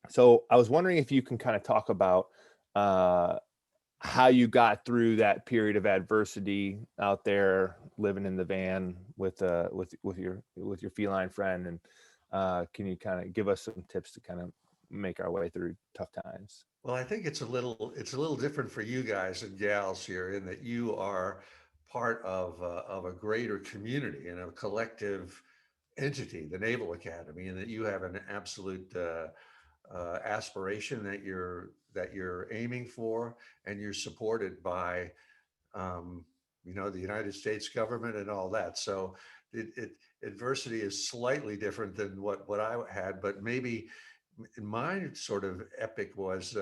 So I was wondering if you can kind of talk about uh, how you got through that period of adversity out there, living in the van with your feline friend, and can you kind of give us some tips to kind of make our way through tough times? Well, I think it's a little different for you guys and gals here in that you are part of a greater community and a collective entity, the Naval Academy, and that you have an absolute aspiration that you're aiming for, and you're supported by um, the United States government and all that. So it adversity is slightly different than what I had, but maybe mine sort of epic was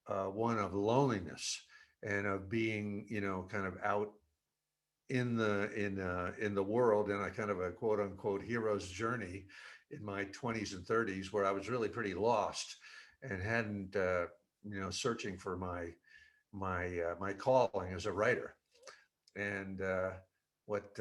one of loneliness and of being, kind of out in the world in a kind of a quote unquote hero's journey in my 20s and 30s, where I was really pretty lost and hadn't, searching for my calling as a writer. And what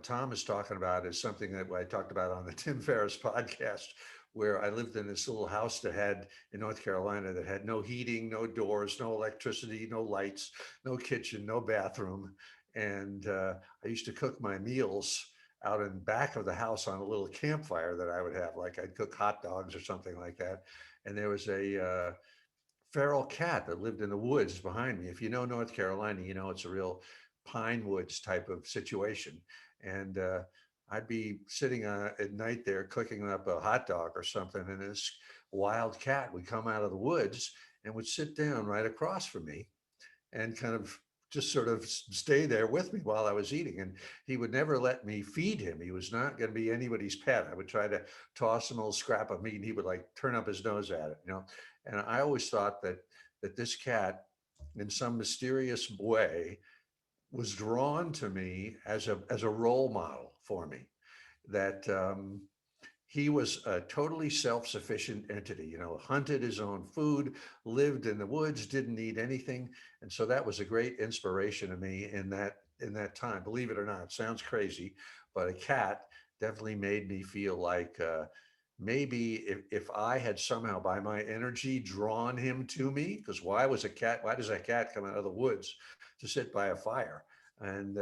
Tom is talking about is something that I talked about on the Tim Ferriss podcast, where I lived in this little house that had in North Carolina that had no heating, no doors, no electricity, no lights, no kitchen, no bathroom, and I used to cook my meals out in back of the house on a little campfire that I would have. Like I'd cook hot dogs or something like that, and there was a feral cat that lived in the woods behind me. If you know North Carolina, you know it's a real pine woods type of situation. And I'd be sitting at night there cooking up a hot dog or something, and this wild cat would come out of the woods and would sit down right across from me and kind of just sort of stay there with me while I was eating. And he would never let me feed him. He was not going to be anybody's pet. I would try to toss him a little scrap of meat and he would like turn up his nose at it. And I always thought that this cat, in some mysterious way, was drawn to me as a role model for me. That he was a totally self-sufficient entity, hunted his own food, lived in the woods, didn't need anything. And so that was a great inspiration to me in that time. Believe it or not, it sounds crazy, but a cat definitely made me feel like maybe if I had somehow by my energy drawn him to me, because why does a cat come out of the woods to sit by a fire? And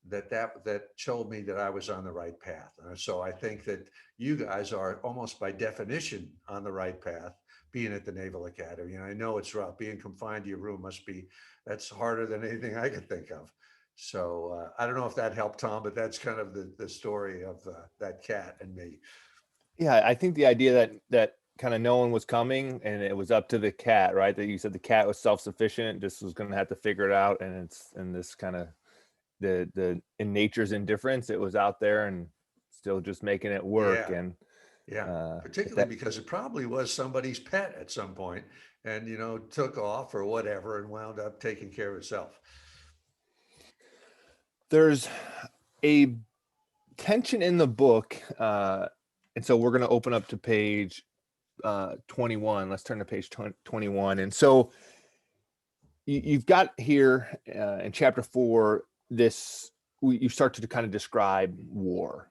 that showed me that I was on the right path. And so I think that you guys are almost by definition on the right path, being at the Naval Academy. And I know it's rough. Being confined to your room that's harder than anything I could think of. So I don't know if that helped, Tom, but that's kind of the story of that cat and me. Yeah, I think the idea that kind of no one was coming and it was up to the cat, right? That you said the cat was self-sufficient, just was going to have to figure it out, and it's in this kind of the in nature's indifference, it was out there and still just making it work. Yeah, And yeah. if Particularly that because it probably was somebody's pet at some point and, took off or whatever and wound up taking care of itself. there's a tension in the book, and so we're going to open up to page 21. Let's turn to page 21. And so you've got here in chapter 4 this, you start to kind of describe war.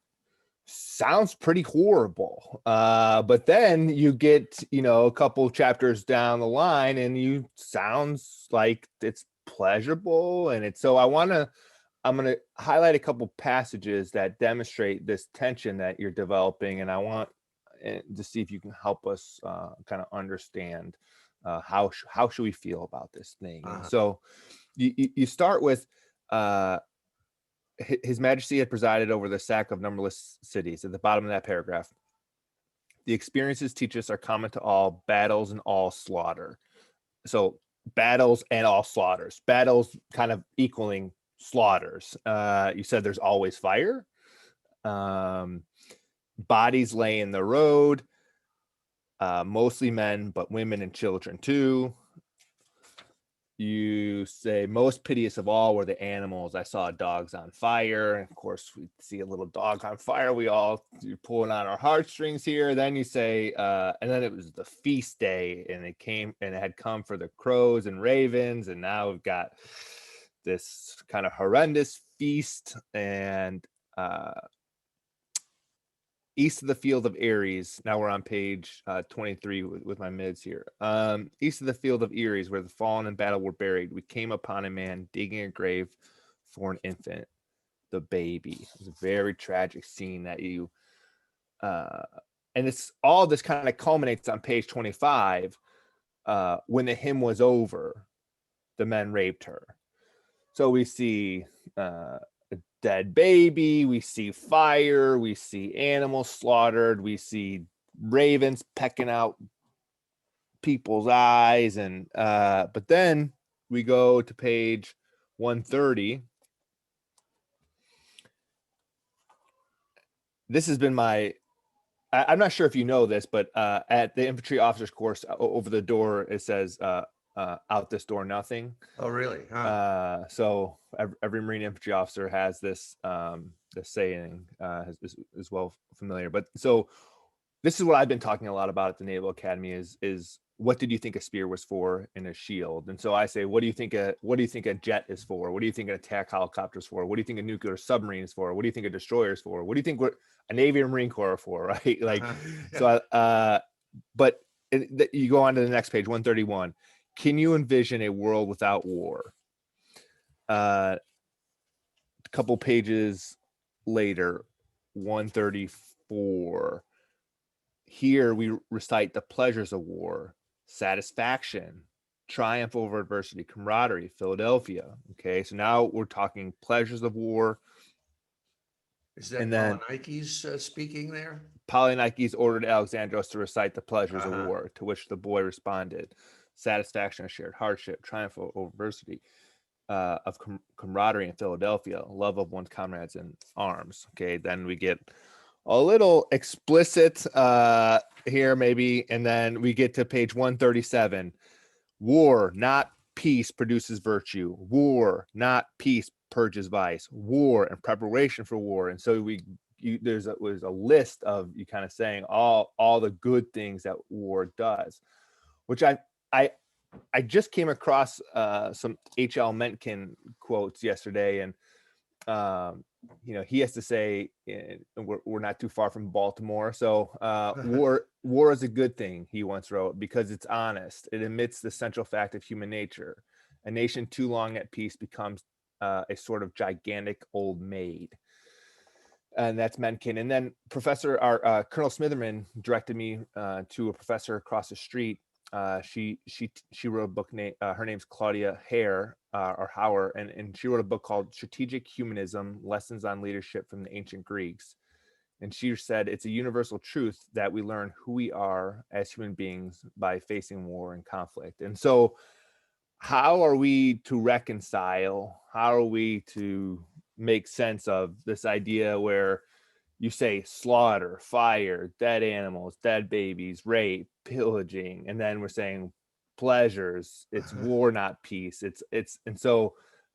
Sounds pretty horrible, but then you get a couple chapters down the line and you sounds like it's pleasurable. And it's so I'm going to highlight a couple passages that demonstrate this tension that you're developing, and I want to see if you can help us kind of understand how should we feel about this thing. And Uh-huh. so you start with uh, His Majesty had presided over the sack of numberless cities. At the bottom of that paragraph, the experiences teach us are common to all battles and all slaughter. So battles and all slaughters. Battles kind of equaling slaughters. You said there's always fire. Um, Bodies lay in the road, mostly men, but women and children too. You say most piteous of all were the animals. I saw dogs on fire. And of course, we see a little dog on fire. You're pulling on our heartstrings here. Then you say, and then it was the feast day, and it had come for the crows and ravens. And now we've got this kind of horrendous feast. And East of the field of Aries. Now we're on page 23 with my mids here. East of the field of Aries, where the fallen in battle were buried, we came upon a man digging a grave for an infant, the baby. It's a very tragic scene that you, and it's all this kind of culminates on page 25. When the hymn was over, the men raped her. So we see a dead baby, we see fire, we see animals slaughtered, we see ravens pecking out people's eyes, and but then we go to page 130. This has been my, I'm not sure if you know this, but at the infantry officers course over the door, it says out this door, nothing. Oh, really? Huh. So every Marine infantry officer has this this saying, is well familiar. But so this is what I've been talking a lot about at the Naval Academy is what did you think a spear was for in a shield? And so I say, what do you think a jet is for? What do you think an attack helicopter is for? What do you think a nuclear submarine is for? What do you think a destroyer is for? What do you think a Navy or Marine Corps are for? Right? Like, Yeah. so but you go on to the next page, 131. Can you envision a world without war? A couple pages later, 134. Here we recite the pleasures of war: satisfaction, triumph over adversity, camaraderie, Philadelphia. Okay, so now we're talking pleasures of war. Is that And then Polynikes speaking there? Polynikes ordered Alexandros to recite the pleasures of Uh-huh. war, to which the boy responded: satisfaction of shared hardship, triumph over adversity, of camaraderie in Philadelphia, love of one's comrades in arms. Okay, then we get a little explicit here maybe, and then we get to page 137. War, not peace, produces virtue. War, not peace, purges vice. War and preparation for war. And so there's a list of you kind of saying all the good things that war does, which I just came across some H.L. Mencken quotes yesterday, and he has to say, and we're not too far from Baltimore, so war is a good thing, he once wrote, because it's honest. It admits the central fact of human nature. A nation too long at peace becomes a sort of gigantic old maid. And that's Mencken. And then Colonel Smitherman directed me to a professor across the street. She wrote a book named, her name's Claudia Hare, or Hauer, and she wrote a book called Strategic Humanism: Lessons on Leadership from the Ancient Greeks. And she said it's a universal truth that we learn who we are as human beings by facing war and conflict. And so how are we to reconcile? How are we to make sense of this idea where you say slaughter, fire, dead animals, dead babies, rape, pillaging, and then we're saying pleasures? It's war, not peace. And so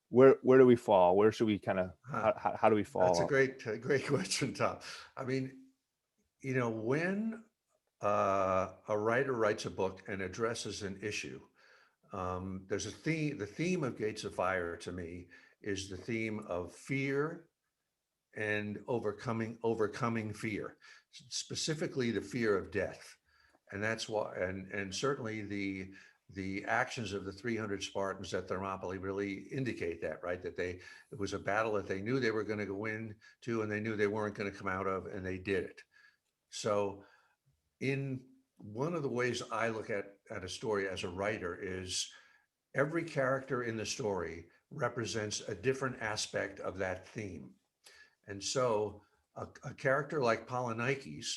where do we fall? Where should we kind of, Huh. how do we That's a fall? great question, Tom. I mean, when a writer writes a book and addresses an issue, there's a theme. The theme of Gates of Fire to me is the theme of fear and overcoming fear, specifically the fear of death. And that's why, and certainly the actions of the 300 Spartans at Thermopylae really indicate that, right? That it was a battle that they knew they were going to go into, and they knew they weren't going to come out of, and they did it. So in one of the ways I look at a story as a writer is every character in the story represents a different aspect of that theme. And so a character like Polynikes,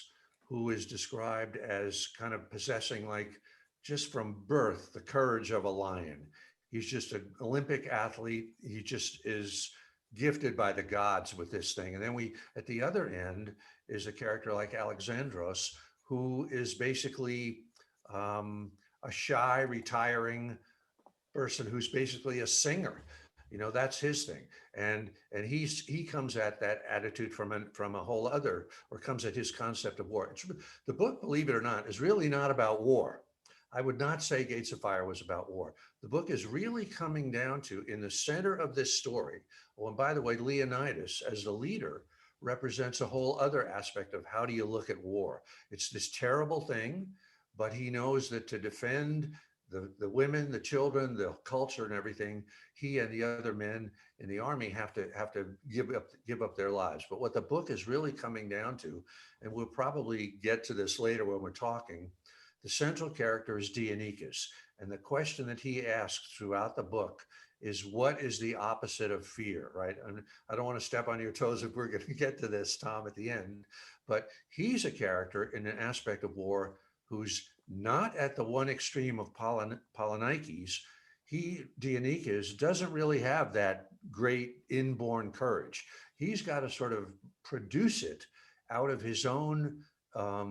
who is described as kind of possessing, like, just from birth, the courage of a lion. He's just an Olympic athlete. He just is gifted by the gods with this thing. And then at the other end is a character like Alexandros, who is basically a shy, retiring person who's basically a singer. That's his thing. And he comes at that attitude from a whole other, or comes at his concept of war. The book, believe it or not, is really not about war. I would not say Gates of Fire was about war. The book is really coming down to, in the center of this story. Oh, and by the way, Leonidas, as the leader, represents a whole other aspect of how do you look at war. It's this terrible thing, but he knows that to defend the women, the children, the culture and everything, he and the other men in the army have to give up their lives. But what the book is really coming down to, and we'll probably get to this later when we're talking, the central character is Dionychus. And the question that he asks throughout the book is, what is the opposite of fear, right? And I don't want to step on your toes if we're going to get to this, Tom, at the end, but he's a character in an aspect of war who's not at the one extreme of Polynices. Dionychus, doesn't really have that great inborn courage. He's got to sort of produce it out of his own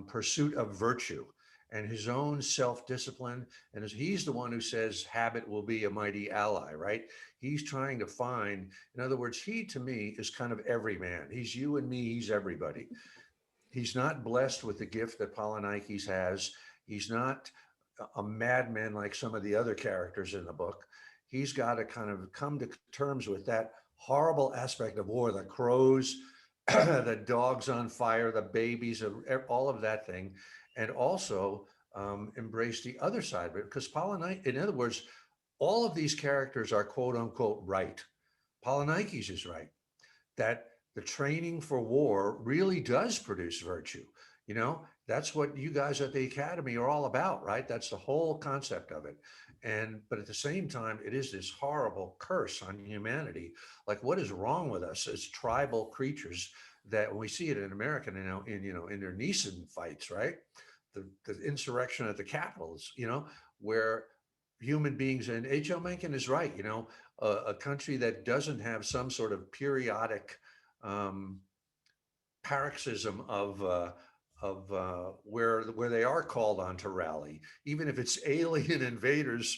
pursuit of virtue and his own self-discipline. And he's the one who says habit will be a mighty ally, right? He's trying to find, in other words, he to me is kind of every man. He's you and me, he's everybody. He's not blessed with the gift that Polynices has. He's not a madman like some of the other characters in the book. He's got to kind of come to terms with that horrible aspect of war, the crows, the dogs on fire, the babies, all of that thing, and also embrace the other side of it. Because Polynices, in other words, all of these characters are quote unquote right. Polynices is right, that the training for war really does produce virtue. You know, that's what you guys at the academy are all about, right? That's the whole concept of it. But at the same time, it is this horrible curse on humanity. Like, what is wrong with us as tribal creatures, that we see it in America now in their Neeson fights, right? The insurrection at the capitals, where human beings, and H.L. Mencken is right, a country that doesn't have some sort of periodic paroxysm of where they are called on to rally, even if it's alien invaders,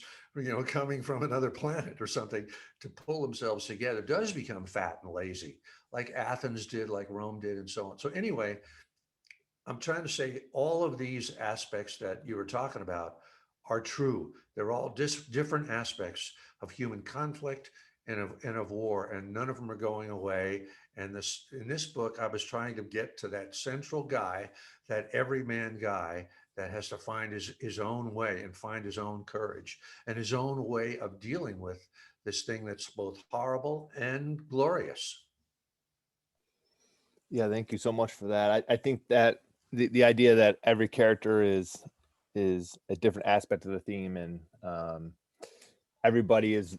coming from another planet or something, to pull themselves together, does become fat and lazy, like Athens did, like Rome did, and so on. So anyway, I'm trying to say all of these aspects that you were talking about are true. They're all different aspects of human conflict and of war, and none of them are going away. And in this book, I was trying to get to that central guy, that everyman guy that has to find his own way and find his own courage and his own way of dealing with this thing that's both horrible and glorious. Yeah, thank you so much for that. I think that the idea that every character is a different aspect of the theme, and everybody's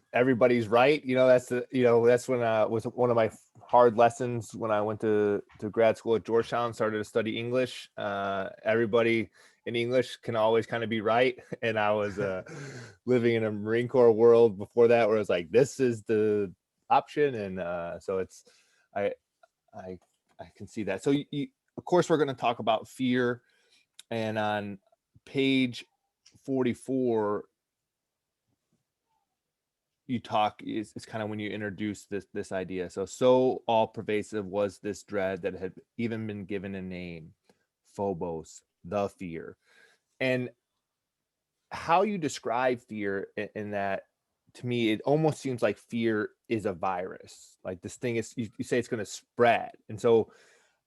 right. That's when was one of my hard lessons when I went to grad school at Georgetown, started to study English. Everybody in English can always kind of be right, and I was living in a Marine Corps world before that, where it's like, this is the option, and so it's I can see that. So of course, we're going to talk about fear, and on page 44, it's kind of when you introduce this idea. So all pervasive was this dread that had even been given a name, Phobos, the fear. And how you describe fear in that, to me, it almost seems like fear is a virus. Like, this thing is, you say it's going to spread. And so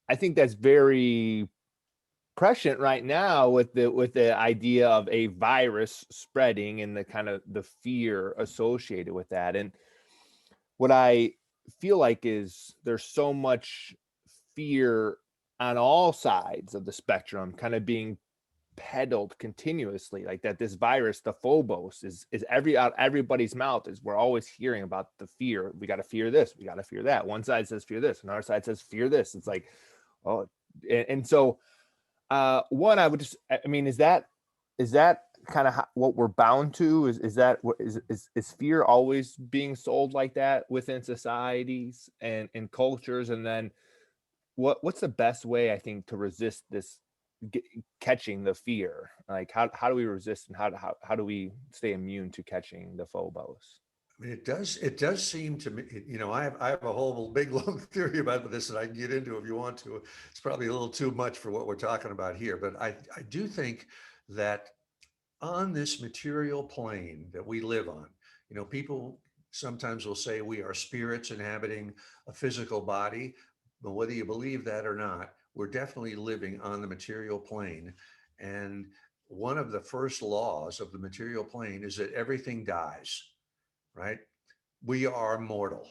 I think that's very prescient right now with the idea of a virus spreading and the kind of the fear associated with that. And what I feel like is there's so much fear on all sides of the spectrum kind of being peddled continuously, like that this virus, the Phobos, is out everybody's mouth. Is We're always hearing about the fear. We got to fear this, we got to fear that. One side says fear this, another side says fear this. It's like, oh, and so one, I would just, I mean, is that kind of what we're bound to? Is fear always being sold like that within societies and cultures? And then what's the best way, I think, to resist this catching the fear? Like, how do we resist, and how do we stay immune to catching the Phobos? I mean, it does seem to me, I have a whole big long theory about this that I can get into if you want to. It's probably a little too much for what we're talking about here, but I do think that on this material plane that we live on, people sometimes will say we are spirits inhabiting a physical body, But whether you believe that or not, we're definitely living on the material plane. And one of the first laws of the material plane is that everything dies, right? We are mortal.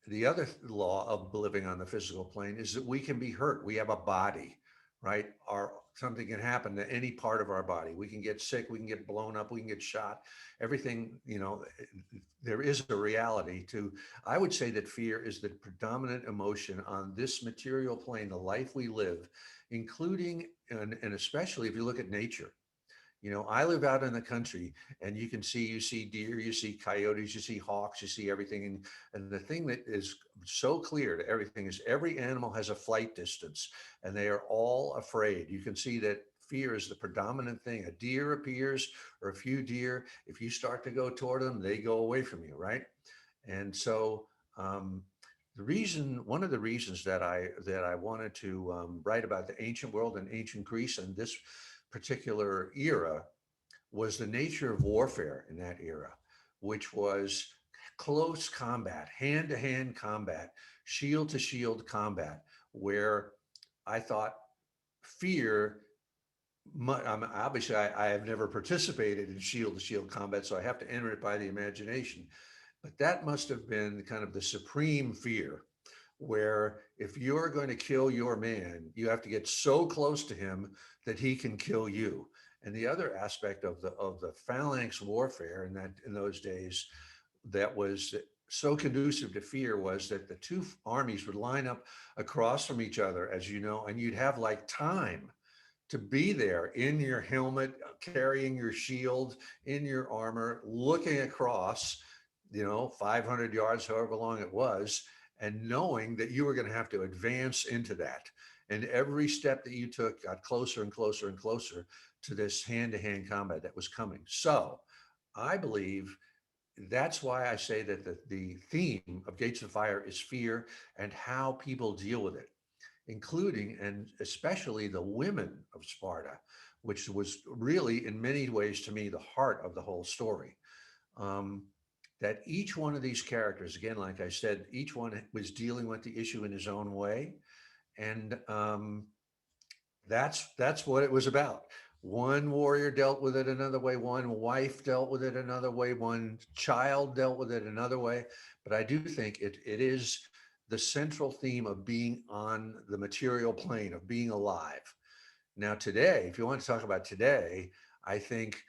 The other law of living on the physical plane is that we can be hurt. We have a body, right? Our something can happen to any part of our body. We can get sick, we can get blown up, we can get shot. Everything, there is a reality to. I would say that fear is the predominant emotion on this material plane, the life we live, including and especially if you look at nature. I live out in the country, and you see deer, you see coyotes, you see hawks, you see everything. And the thing that is so clear to everything is every animal has a flight distance, and they are all afraid. You can see that fear is the predominant thing. A deer appears, or a few deer. If you start to go toward them, they go away from you, right? And so, one of the reasons that I wanted to write about the ancient world and ancient Greece and this particular era was the nature of warfare in that era, which was close combat, hand to hand combat, shield to shield combat, where I thought fear. Obviously, I have never participated in shield to shield combat, so I have to enter it by the imagination. But that must have been kind of the supreme fear, where if you're going to kill your man, you have to get so close to him that he can kill you. And the other aspect of the phalanx warfare in those days that was so conducive to fear was that the two armies would line up across from each other, as you know, and you'd have like time to be there in your helmet, carrying your shield, in your armor, looking across, 500 yards, however long it was, and knowing that you were going to have to advance into that. And every step that you took got closer and closer and closer to this hand-to-hand combat that was coming. So I believe that's why I say that the theme of Gates of Fire is fear and how people deal with it, including and especially the women of Sparta, which was really, in many ways, to me, the heart of the whole story. Um, that each one of these characters, again, like I said, each one was dealing with the issue in his own way, and that's what it was about. One warrior dealt with it another way, one wife dealt with it another way, one child dealt with it another way. But I do think it is the central theme of being on the material plane, of being alive. Now, today, if you want to talk about today, I think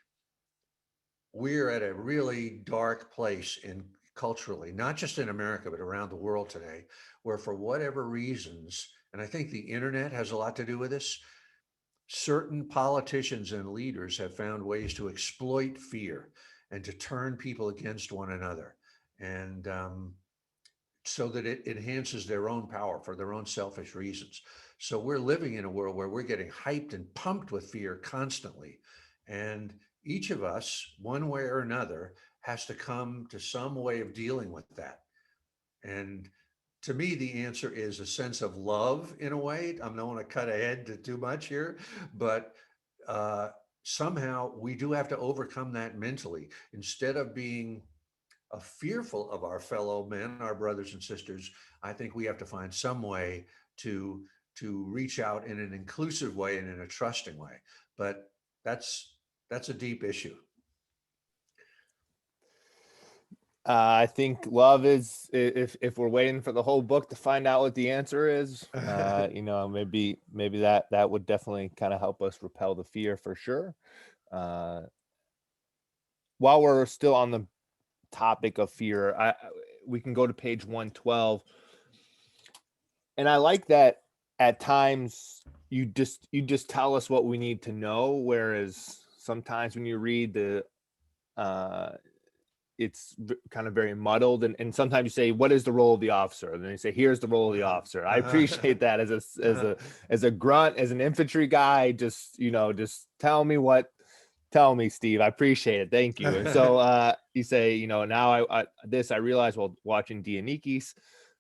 we're at a really dark place in culturally, not just in America, but around the world today, where for whatever reasons, and I think the internet has a lot to do with this, certain politicians and leaders have found ways to exploit fear and to turn people against one another. And so that it enhances their own power for their own selfish reasons. So we're living in a world where we're getting hyped and pumped with fear constantly. And each of us, one way or another, has to come to some way of dealing with that. And to me, the answer is a sense of love in a way. I don't want to cut ahead to too much here, but uh, somehow we do have to overcome that mentally. Instead of being fearful of our fellow men, our brothers and sisters, I think we have to find some way to reach out in an inclusive way and in a trusting way. But that's a deep issue. I think love is, if we're waiting for the whole book to find out what the answer is, maybe that would definitely kind of help us repel the fear for sure. While we're still on the topic of fear, we can go to page 112, and I like that at times you just tell us what we need to know, whereas sometimes when you read it's kind of very muddled, and sometimes you say, what is the role of the officer, and then you say, here's the role of the officer. I appreciate that as a grunt, as an infantry guy, just tell me, Steve. I appreciate it, thank you. And so you say, now I realize while watching Dionysus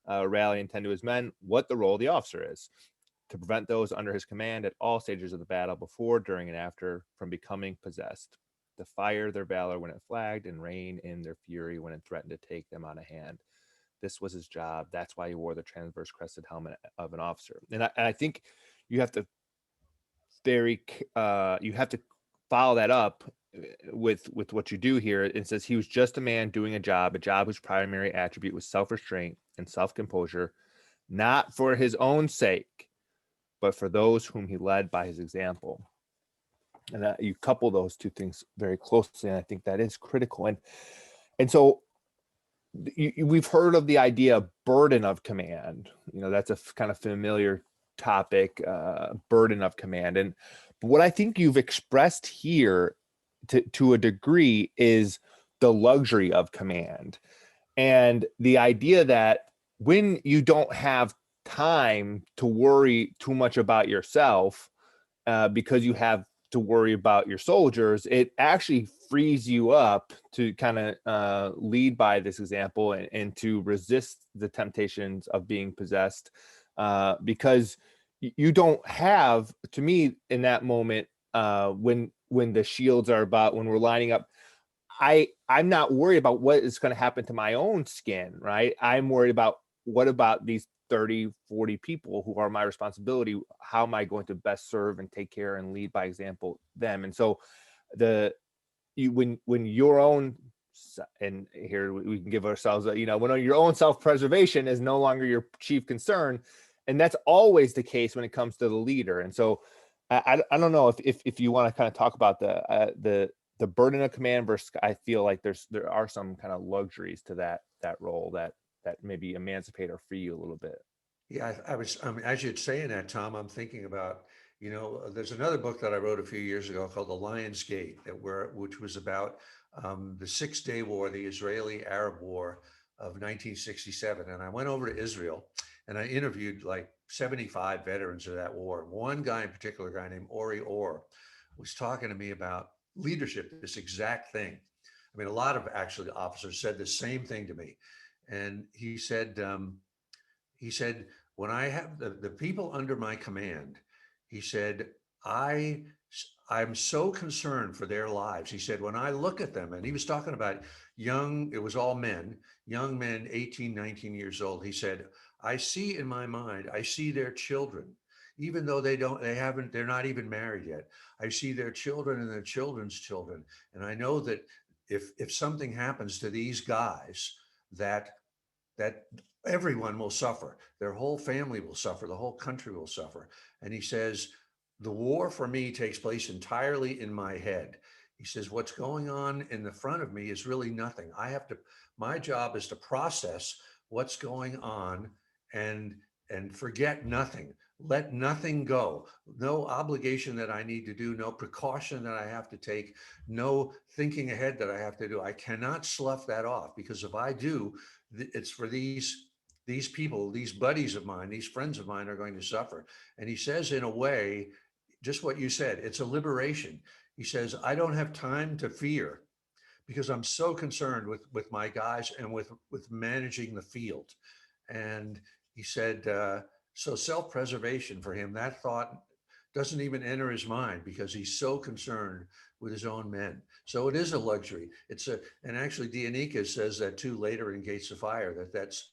rally and tend to his men what the role of the officer is: to prevent those under his command at all stages of the battle, before, during, and after, from becoming possessed; to fire their valor when it flagged, and rein in their fury when it threatened to take them on a hand; This was his job. That's why he wore the transverse crested helmet of an officer. And I think you have to you have to follow that up with what you do here. It says he was just a man doing a job whose primary attribute was self-restraint and self-composure, not for his own sake, but for those whom he led by his example. And you couple those two things very closely, and I think that is critical. And so we've heard of the idea of burden of command. That's a kind of familiar topic, burden of command. And what I think you've expressed here to a degree is the luxury of command, and the idea that when you don't have time to worry too much about yourself, because you have to worry about your soldiers, it actually frees you up to kind of lead by this example and to resist the temptations of being possessed, because you don't have, to me, in that moment, when the shields are about, when we're lining up, I'm not worried about what is going to happen to my own skin, right? I'm worried about, what about these 30, 40 people who are my responsibility? How am I going to best serve and take care and lead by example them? And so when your own, and here we can give ourselves when your own self-preservation is no longer your chief concern, and that's always the case when it comes to the leader. And so I don't know if you want to kind of talk about the burden of command versus, I feel like there are some kind of luxuries to that role that maybe emancipate or free you a little bit. Yeah, I was, as you're saying that, Tom, I'm thinking about, there's another book that I wrote a few years ago called The Lion's Gate, which was about the 6-Day War, the Israeli-Arab War of 1967. And I went over to Israel and I interviewed like 75 veterans of that war. One guy in particular, a guy named Ori Orr, was talking to me about leadership, this exact thing. I mean, a lot of actually officers said the same thing to me. And he said, when I have the people under my command, he said, I'm so concerned for their lives. He said, when I look at them, and he was talking about it was all men, young men, 18, 19 years old. He said, I see in my mind, I see their children, even though they're not even married yet. I see their children and their children's children. And I know that if something happens to these guys, that everyone will suffer. Their whole family will suffer. The whole country will suffer. And he says, the war for me takes place entirely in my head. He says, what's going on in the front of me is really nothing. My job is to process what's going on and forget nothing. Let nothing go. No obligation that I need to do, no precaution that I have to take, no thinking ahead that I have to do. I cannot slough that off, because if I do, it's for these people, these buddies of mine, these friends of mine are going to suffer. And he says, in a way, just what you said, it's a liberation. He says, I don't have time to fear because I'm so concerned with my guys and with managing the field. And he said, so self-preservation for him, that thought doesn't even enter his mind because he's so concerned with his own men. So it is a luxury. And actually Dionysius says that too later in Gates of Fire, that's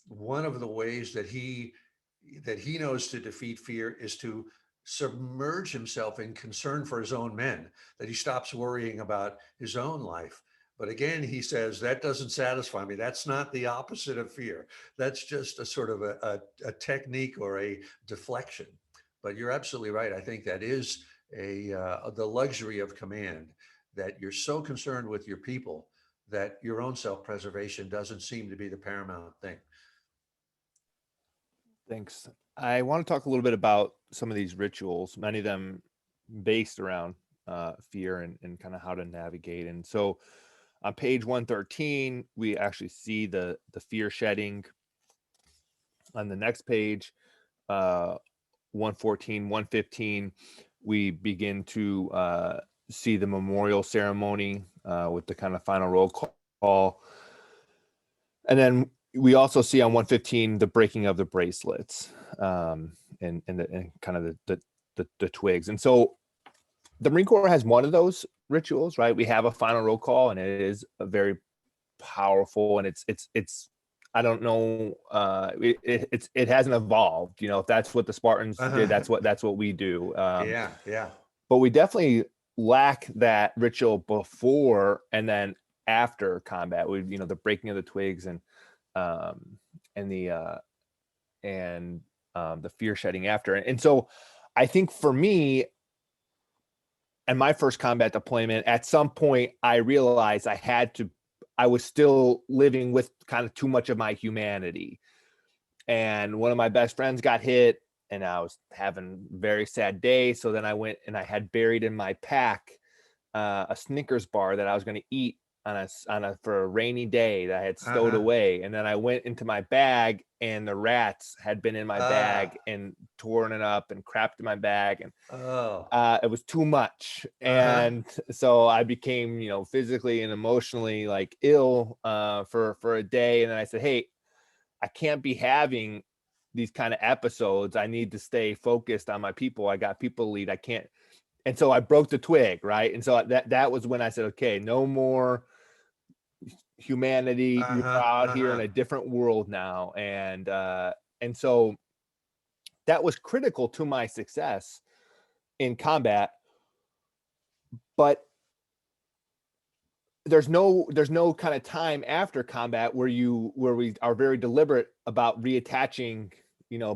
one of the ways that he knows to defeat fear is to submerge himself in concern for his own men, that he stops worrying about his own life. But again, he says, that doesn't satisfy me. That's not the opposite of fear. That's just a sort of a technique or a deflection. But you're absolutely right. I think that is the luxury of command, that you're so concerned with your people that your own self-preservation doesn't seem to be the paramount thing. Thanks. I want to talk a little bit about some of these rituals, many of them based around fear and kind of how to navigate. And so on page 113, we actually see the fear shedding. On the next page, 114, 115, we begin to see the memorial ceremony with the kind of final roll call. And then we also see on 115 the breaking of the bracelets and kind of the twigs. And so the Marine Corps has one of those rituals, right? We have a final roll call, and it is a very powerful, and it's I don't know. It hasn't evolved. You know, if that's what the Spartans did, Uh-huh. that's what we do. Yeah, yeah. But we definitely lack that ritual before and then after combat. We, you know, the breaking of the twigs um, and and the fear shedding after. And so, I think for me, and my first combat deployment, at some point, I realized I was still living with kind of too much of my humanity. And one of my best friends got hit, and I was having a very sad day. So then I went and I had buried in my pack a Snickers bar that I was going to eat for a rainy day that I had stowed Uh-huh. away. And then I went into my bag, and the rats had been in my bag Ah, and torn it up and crapped in my bag. And oh, it was too much. uh-huh. And so I became, physically and emotionally like ill for a day. And then I said, hey, I can't be having these kind of episodes. I need to stay focused on my people. I got people to lead. I can't. And so I broke the twig, right? And so that was when I said, okay, no more humanity. You're Uh-huh. out here in Uh-huh. a different world now. And so that was critical to my success in combat. But there's no kind of time after combat where we are very deliberate about reattaching,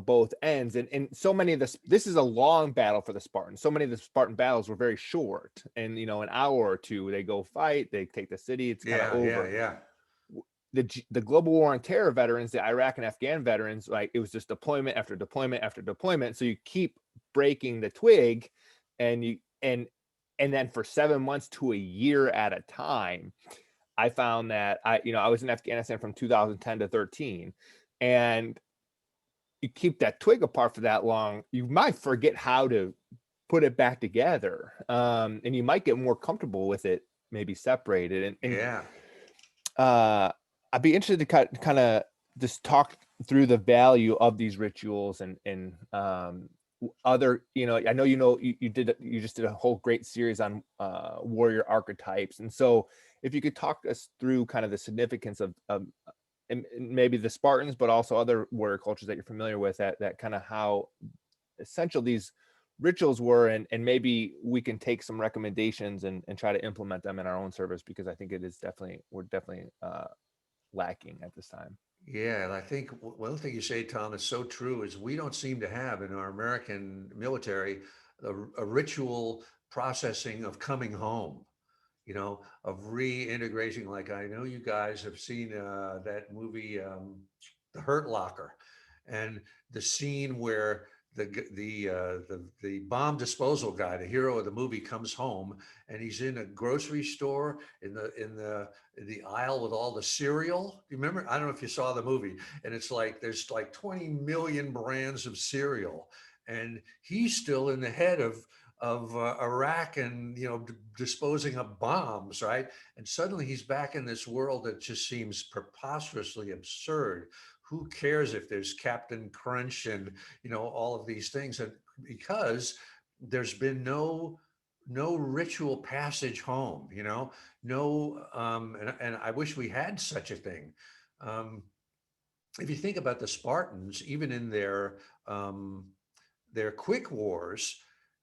both ends. And so many of this is a long battle for the Spartans. So many of the Spartan battles were very short, and an hour or two, they go fight, they take the city, it's kind of Yeah, yeah, over. yeah. The global war on terror veterans, the Iraq and Afghan veterans, like, it was just deployment after deployment after deployment. So you keep breaking the twig, and you and then for 7 months to a year at a time, I found that I was in Afghanistan from 2010 to 13, and you keep that twig apart for that long, you might forget how to put it back together, and you might get more comfortable with it, maybe separated. And Yeah. uh, I'd be interested to kind of just talk through the value of these rituals and other, I know, you just did a whole great series on warrior archetypes. And so if you could talk us through kind of the significance of and maybe the Spartans, but also other warrior cultures that you're familiar with, that kind of how essential these rituals were, and maybe we can take some recommendations and try to implement them in our own service, because I think we're definitely lacking at this time. Yeah, and I think one thing you say, Tom, is so true is we don't seem to have in our American military a ritual processing of coming home, of reintegrating. Like I know you guys have seen that movie, The Hurt Locker, and the scene where the bomb disposal guy, the hero of the movie, comes home and he's in a grocery store in the aisle with all the cereal. You remember? I don't know if you saw the movie, and it's like there's like 20 million brands of cereal, and he's still in the head of Iraq and disposing of bombs, right? And suddenly he's back in this world that just seems preposterously absurd. Who cares if there's Captain Crunch and all of these things? And because there's been no ritual passage home, no, and I wish we had such a thing. Um, if you think about the Spartans, even in their quick wars,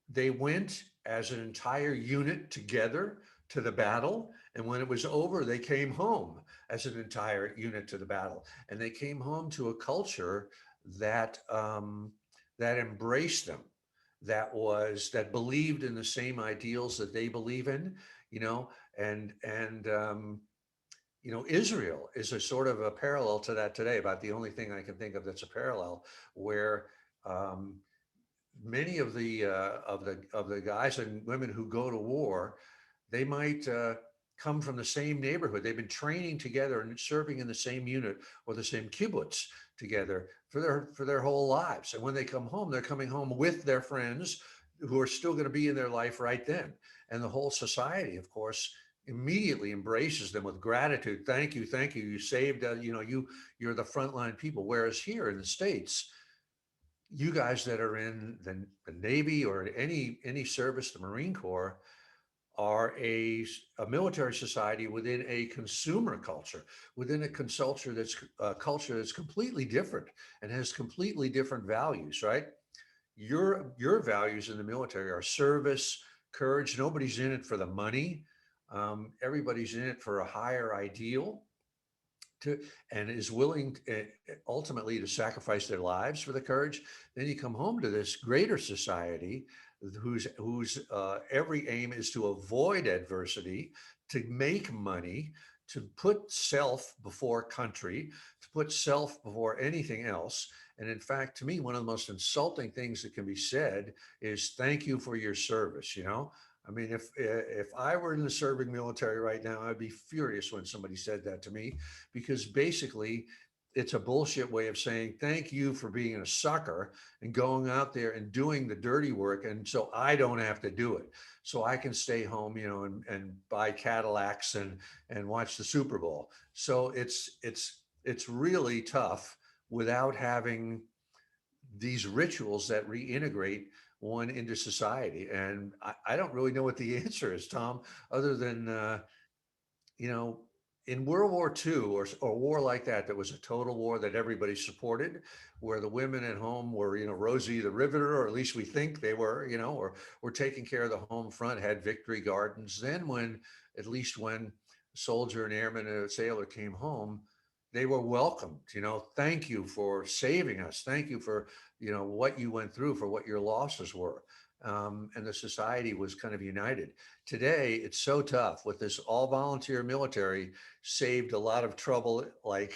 they went as an entire unit together to the battle. And when it was over, they came home as an entire unit to the battle. And they came home to a culture that embraced them, that believed in the same ideals that they believe in, you know, and Israel is a sort of a parallel to that today. About the only thing I can think of that's a parallel, where um, many of the guys and women who go to war, they might come from the same neighborhood. They've been training together and serving in the same unit or the same kibbutz together for their whole lives. And when they come home, they're coming home with their friends who are still going to be in their life right then. And the whole society, of course, immediately embraces them with gratitude. Thank you, thank you. You saved. You're the frontline people. Whereas here in the States, you guys that are in the Navy or any service, the Marine Corps, are a military society within a consumer culture, within a culture that's completely different and has completely different values, right? Your values in the military are service, courage. Nobody's in it for the money. Everybody's in it for a higher ideal to, and is willing ultimately to sacrifice their lives for the courage. Then you come home to this greater society whose every aim is to avoid adversity, to make money, to put self before country, to put self before anything else. And in fact, to me, one of the most insulting things that can be said is thank you for your service. I mean, if I were in the serving military right now, I'd be furious when somebody said that to me, because basically it's a bullshit way of saying thank you for being a sucker and going out there and doing the dirty work, and so I don't have to do it, so I can stay home, and buy Cadillacs and watch the Super Bowl. So it's really tough without having these rituals that reintegrate one into society. And I don't really know what the answer is, Tom, other than, you know, in World War II or a war like that, that was a total war that everybody supported, where the women at home were, Rosie the Riveter, or at least we think they were, or were taking care of the home front, had victory gardens. Then at least when a soldier, an airman, and a sailor came home, they were welcomed. Thank you for saving us. Thank you for, what you went through, for what your losses were. And the society was kind of united. Today, it's so tough with this all volunteer military. Saved a lot of trouble, like,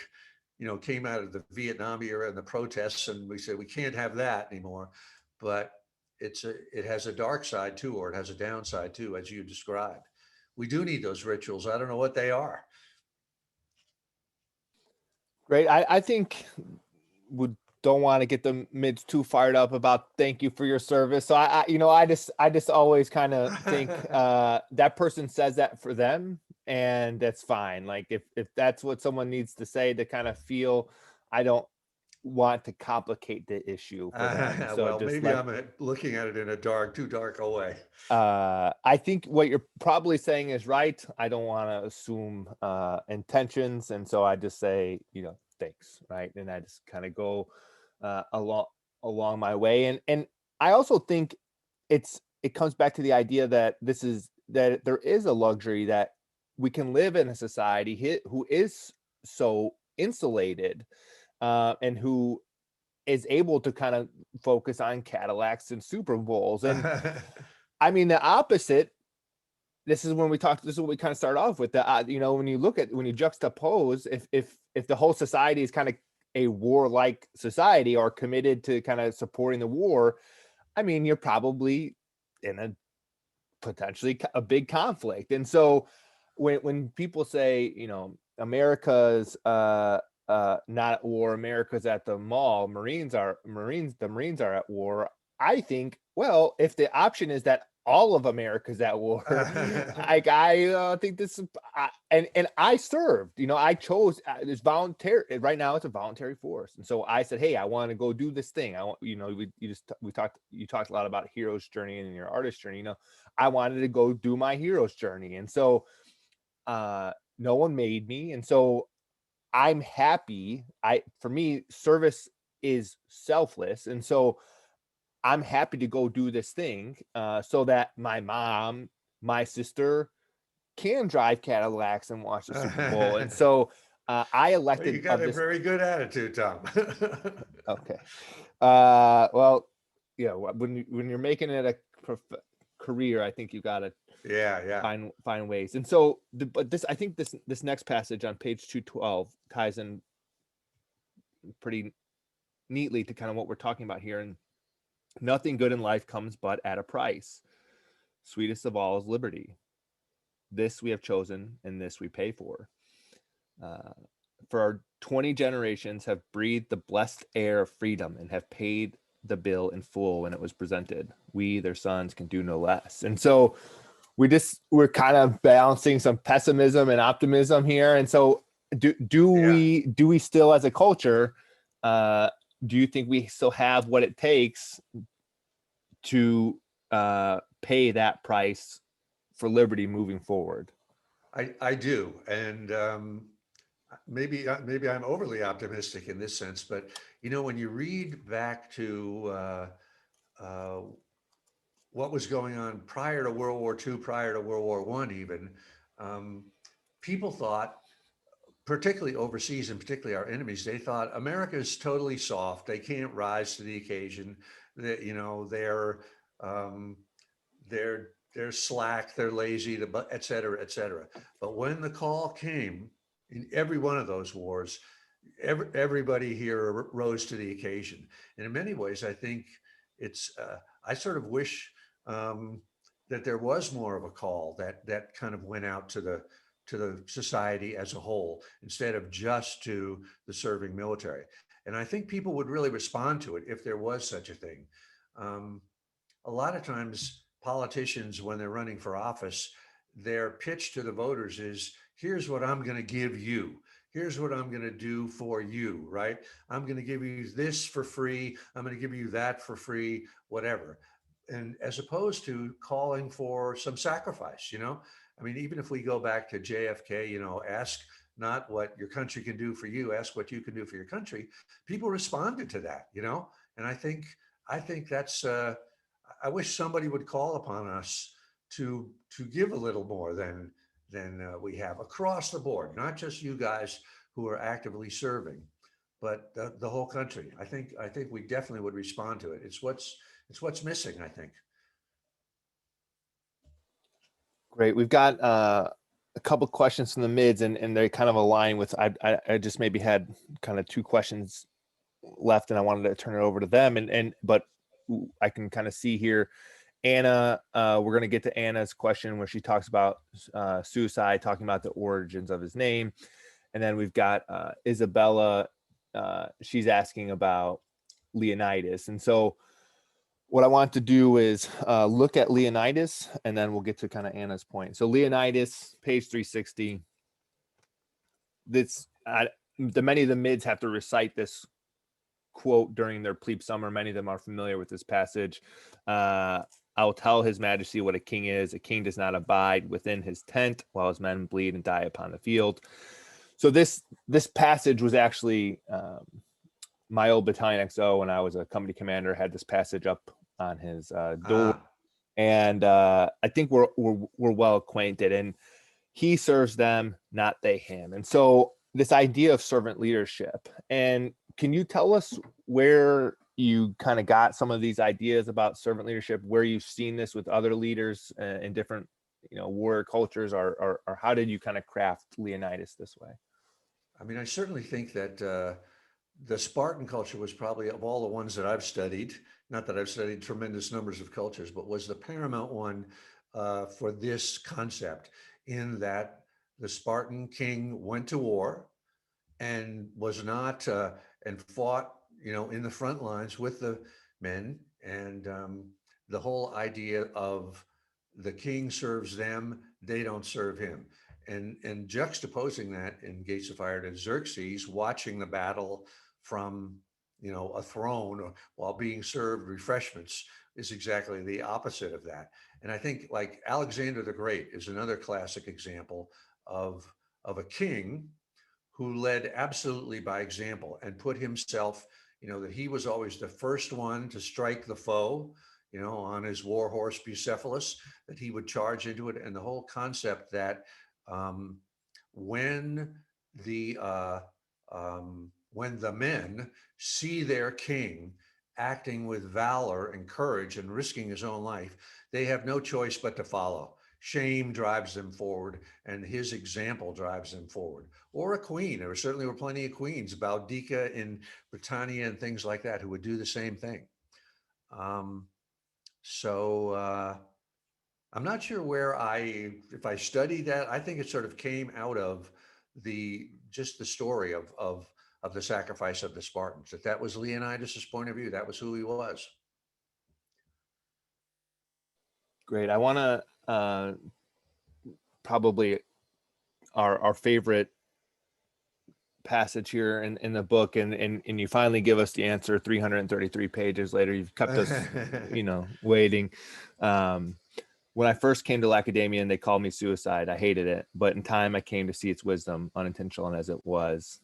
came out of the Vietnam era and the protests, and we said we can't have that anymore. But it has a dark side too, or it has a downside too, as you described. We do need those rituals. I don't know what they are. Great. I think we don't want to get the mids too fired up about thank you for your service. So I just always kind of think that person says that for them, and that's fine. Like if that's what someone needs to say to kind of feel, I don't want to complicate the issue for them. So Well, just maybe I'm looking at it in a too dark a way. I think what you're probably saying is right. I don't want to assume intentions, and so I just say, thanks, right? And I just kind of go along my way. And I also think it comes back to the idea that that there is a luxury that we can live in a society who is so insulated, and who is able to kind of focus on Cadillacs and Super Bowls. And I mean, the opposite, this is what we kind of start off with, when you juxtapose, if the whole society is kind of a warlike society or committed to kind of supporting the war, I mean, you're probably in a potentially a big conflict. And so when people say, America's not at war, America's at the mall, the Marines are at war, I think, well, if the option is that all of America's at war, I think this is, and I served, I chose this voluntary. Right now it's a voluntary force, and so I said, hey, I want to go do this thing. I want, you talked a lot about hero's journey and your artist journey. I wanted to go do my hero's journey, and so no one made me, and so I'm happy. For me, service is selfless, and so I'm happy to go do this thing, so that my mom, my sister can drive Cadillacs and watch the Super Bowl. And so I Well, you elected got a very good attitude, Tom. Okay. Well, yeah, when you're making it a career, I think you got to Yeah. find ways. And so, but I think this next passage on page 212 ties in pretty neatly to kind of what we're talking about here. And nothing good in life comes but at a price. Sweetest of all is liberty. This we have chosen, and this we pay for. For our 20 generations have breathed the blessed air of freedom and have paid the bill in full when it was presented. We, their sons, can do no less. And so we're kind of balancing some pessimism and optimism here. And so do we still, as a culture, do you think we still have what it takes to pay that price for liberty moving forward. I do, and maybe I'm overly optimistic in this sense, but you know, when you read back to uh, what was going on prior to World War II, prior to World War I, even um, people thought, particularly overseas and particularly our enemies, they thought America is totally soft. They can't rise to the occasion. That, you know, um, they're slack, they're lazy, et cetera, et cetera. But when the call came in every one of those wars, everybody here rose to the occasion. And in many ways, I think I sort of wish um, that there was more of a call that kind of went out to the society as a whole instead of just to the serving military. And I think people would really respond to it if there was such a thing. Um, a lot of times politicians, when they're running for office, their pitch to the voters is, here's what I'm going to give you. Here's what I'm going to do for you, right? I'm going to give you this for free. I'm going to give you that for free, whatever. And as opposed to calling for some sacrifice, you know, I mean, even if we go back to JFK, you know, ask not what your country can do for you, ask what you can do for your country. People responded to that, you know, and I think that's I wish somebody would call upon us to give a little more than we have across the board, not just you guys who are actively serving, but the whole country. I think we definitely would respond to it. It's what's missing, I think. Great. We've got a couple questions from the mids, and they kind of align with, I just maybe had kind of two questions left, and I wanted to turn it over to them. But I can kind of see here, Anna, we're going to get to Anna's question where she talks about suicide, talking about the origins of his name. And then we've got Isabella. She's asking about Leonidas. And so what I want to do is look at Leonidas, and then we'll get to kind of Anna's point. So Leonidas, page 360. Many of the mids have to recite this quote during their plebe summer. Many of them are familiar with this passage. I'll tell his majesty what a king is. A king does not abide within his tent while his men bleed and die upon the field. So this passage was actually my old battalion XO, when I was a company commander, had this passage up on his door. And I think we're well acquainted, and he serves them, not they him. And so this idea of servant leadership, and can you tell us where you kind of got some of these ideas about servant leadership, where you've seen this with other leaders in different, warrior cultures, or how did you kind of craft Leonidas this way? I mean, I certainly think that the Spartan culture was probably, of all the ones that I've studied, not that I've studied tremendous numbers of cultures, but was the paramount one for this concept, in that the Spartan king went to war and was not and fought, in the front lines with the men, and the whole idea of the king serves them, they don't serve him. And juxtaposing that in Gates of Fire to Xerxes watching the battle from, a throne while being served refreshments is exactly the opposite of that. And I think, like, Alexander the Great is another classic example of a king who led absolutely by example and put himself, that he was always the first one to strike the foe, on his war horse Bucephalus, that he would charge into it. And the whole concept that um, when the men see their king acting with valor and courage and risking his own life, they have no choice but to follow. Shame drives them forward, and his example drives them forward. Or a queen. There certainly were plenty of queens, Boudica in Britannia and things like that, who would do the same thing. So I'm not sure if I studied that. I think it sort of came out of just the story of the sacrifice of the Spartans. That was Leonidas's point of view. That was who he was. Great. I want to probably our favorite passage here in the book, and you finally give us the answer 333 pages later. You've kept us waiting. When I first came to academia and they called me suicide, I hated it. But in time, I came to see its wisdom, unintentional as it was.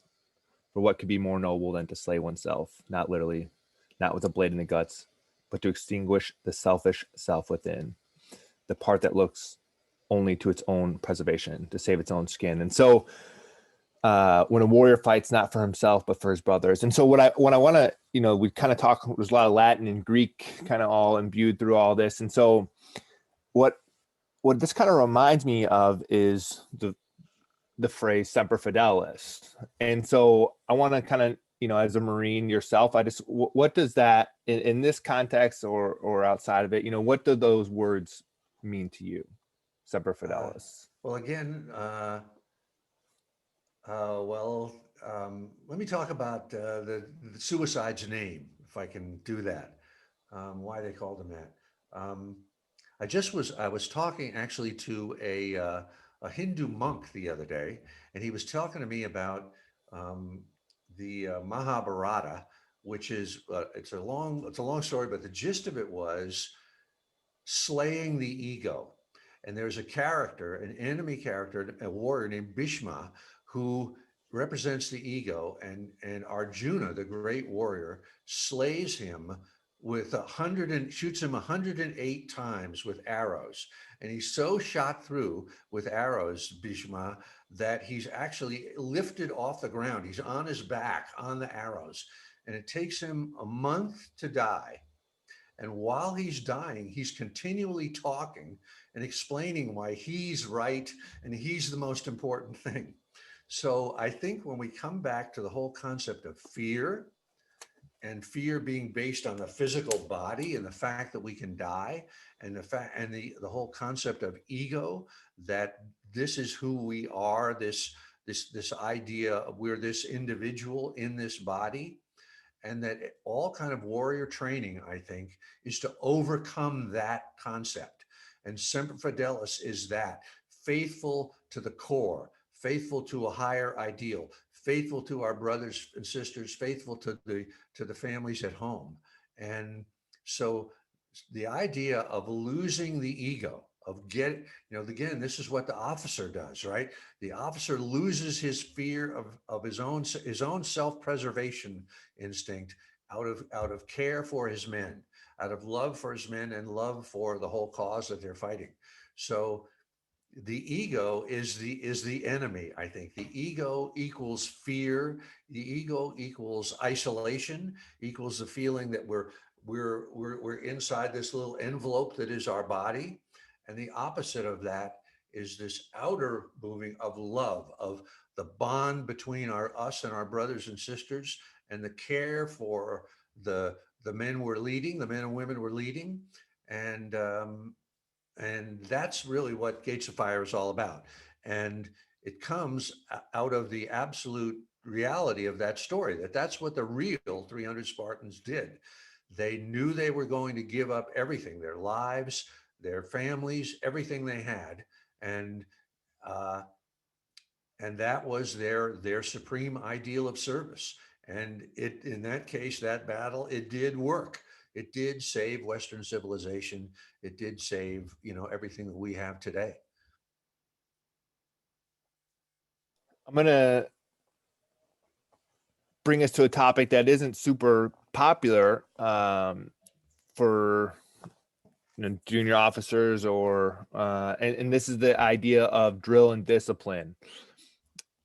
For what could be more noble than to slay oneself, not literally, not with a blade in the guts, but to extinguish the selfish self within, the part that looks only to its own preservation, to save its own skin. And so when a warrior fights not for himself, but for his brothers. And so what I want to, we kind of talk, there's a lot of Latin and Greek kind of all imbued through all this. And so what this kind of reminds me of is the phrase semper fidelis. And so I want to kind of, as a Marine yourself, what does that in this context or outside of it, what do those words mean to you? Semper fidelis. Well, again, let me talk about the suicide's name, if I can do that. Why they called him that. I was talking actually to a Hindu monk the other day, and he was talking to me about the Mahabharata, which is it's a long story, but the gist of it was slaying the ego. And there's a character, an enemy character, a warrior named Bhishma, who represents the ego, and Arjuna, the great warrior, slays him with shoots him 108 times with arrows. And he's so shot through with arrows, Bhishma, that he's actually lifted off the ground. He's on his back on the arrows, and it takes him a month to die. And while he's dying, he's continually talking and explaining why he's right and he's the most important thing. So I think when we come back to the whole concept of fear, and fear being based on the physical body and the fact that we can die, and the whole concept of ego, that this is who we are, this idea of we're this individual in this body, and that all kind of warrior training, I think, is to overcome that concept. And Semper Fidelis is that, faithful to the core, faithful to a higher ideal, faithful to our brothers and sisters, faithful to the families at home. And so the idea of losing the ego, again, this is what the officer does, right? The officer loses his fear of his own self-preservation instinct out of care for his men, out of love for his men and love for the whole cause that they're fighting. So the ego is the enemy. I think the ego equals fear. The ego equals isolation, equals the feeling that we're inside this little envelope that is our body. And the opposite of that is this outer moving of love, of the bond between us and our brothers and sisters, and the care for the men we're leading, the men and women we're leading. And that's really what Gates of Fire is all about. And it comes out of the absolute reality of that story, that's what the real 300 Spartans did. They knew they were going to give up everything, their lives, their families, everything they had. And that was their supreme ideal of service. And in that case, that battle, it did work. It did save Western civilization. It did save, everything that we have today. I'm going to bring us to a topic that isn't super popular for junior officers or and this is the idea of drill and discipline.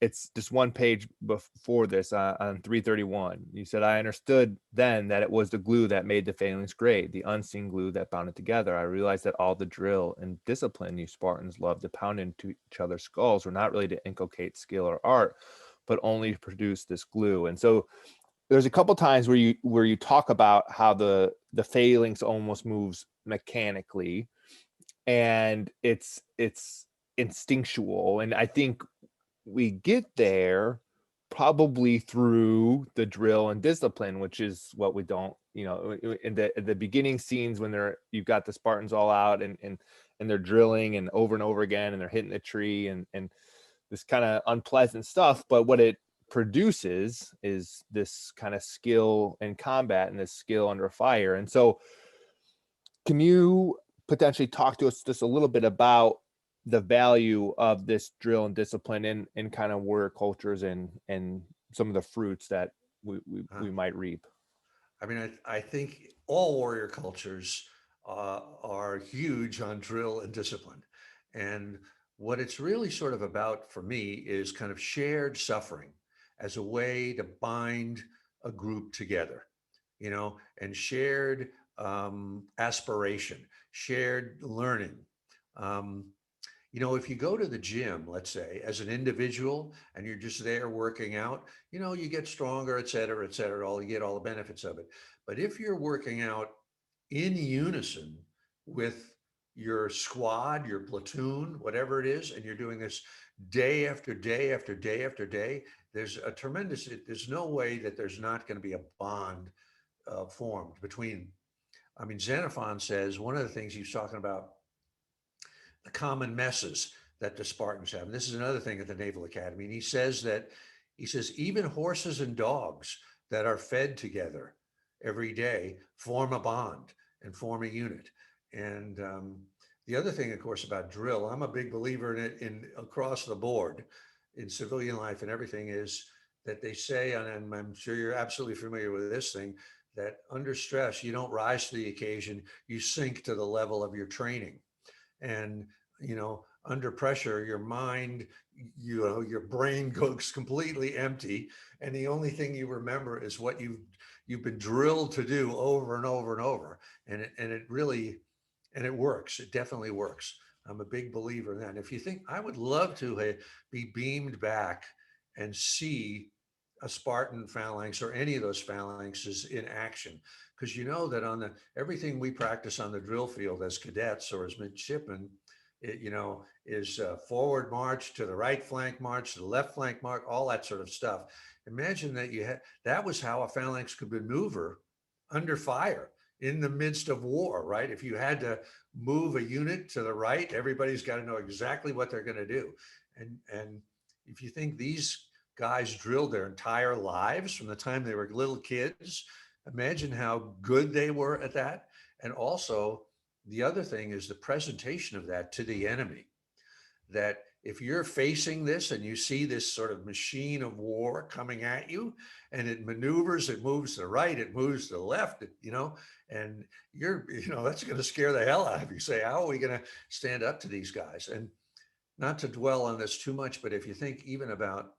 It's just one page before this on 331. You said, I understood then that it was the glue that made the phalanx great, the unseen glue that bound it together. I realized that all the drill and discipline you Spartans loved to pound into each other's skulls were not really to inculcate skill or art, but only to produce this glue. And so there's a couple times where you talk about how the phalanx almost moves mechanically, and it's instinctual. And I think we get there probably through the drill and discipline, which is what we don't, in the beginning scenes when you've got the Spartans all out and they're drilling and over again, and they're hitting the tree and this kind of unpleasant stuff. But what it produces is this kind of skill in combat and this skill under fire. And so can you potentially talk to us just a little bit about the value of this drill and discipline in kind of warrior cultures and some of the fruits that we might reap? I mean, I think all warrior cultures are huge on drill and discipline. And what it's really sort of about for me is kind of shared suffering as a way to bind a group together, and shared aspiration, shared learning. Um, if you go to the gym, let's say, as an individual, and you're just there working out, you get stronger, et cetera, you get all the benefits of it. But if you're working out in unison with your squad, your platoon, whatever it is, and you're doing this day after day after day after day, there's no way that there's not going to be a bond formed between. I mean, Xenophon says one of the things he's talking about, the common messes that the Spartans have. And this is another thing at the Naval Academy. And he says, even horses and dogs that are fed together every day form a bond and form a unit. And the other thing, of course, about drill, I'm a big believer in it in across the board in civilian life and everything, is that they say, and I'm sure you're absolutely familiar with this thing, that under stress, you don't rise to the occasion, you sink to the level of your training. And under pressure, your mind, your brain goes completely empty, and the only thing you remember is what you've been drilled to do over and over and over. And it really, and it works. It definitely works. I'm a big believer in that. And if you think, I would love to be beamed back and see a Spartan phalanx or any of those phalanxes in action, because that on everything we practice on the drill field as cadets or as midshipmen, it is forward march, to the right flank march, to the left flank march, all that sort of stuff. Imagine that was how a phalanx could maneuver under fire in the midst of war, right? If you had to move a unit to the right, everybody's got to know exactly what they're going to do. And if you think these guys drilled their entire lives from the time they were little kids, imagine how good they were at that. And also, the other thing is the presentation of that to the enemy. That if you're facing this and you see this sort of machine of war coming at you, and it maneuvers, it moves to the right, it moves to the left, and that's going to scare the hell out of you. Say, how are we going to stand up to these guys? And not to dwell on this too much, but if you think even about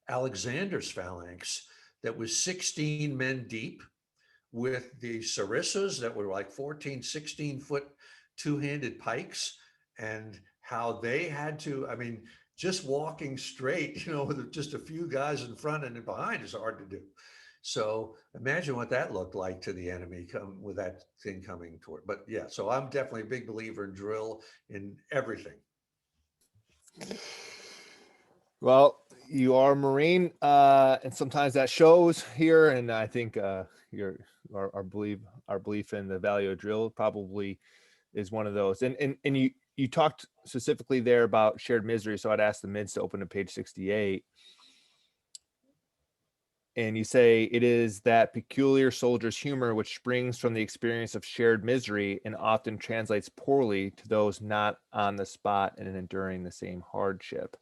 Alexander's phalanx, that was 16 men deep, with the sarissas that were like 14, 16-foot two-handed pikes, and how they had to, I mean, just walking straight, with just a few guys in front and behind is hard to do. So imagine what that looked like to the enemy with that thing coming toward. But yeah, so I'm definitely a big believer in drill in everything. Well, you are a Marine, and sometimes that shows here. And I think our belief in the value of drill probably is one of those. And you talked specifically there about shared misery, so I'd ask the mids to open to page 68. And you say it is that peculiar soldier's humor which springs from the experience of shared misery and often translates poorly to those not on the spot and enduring the same hardship.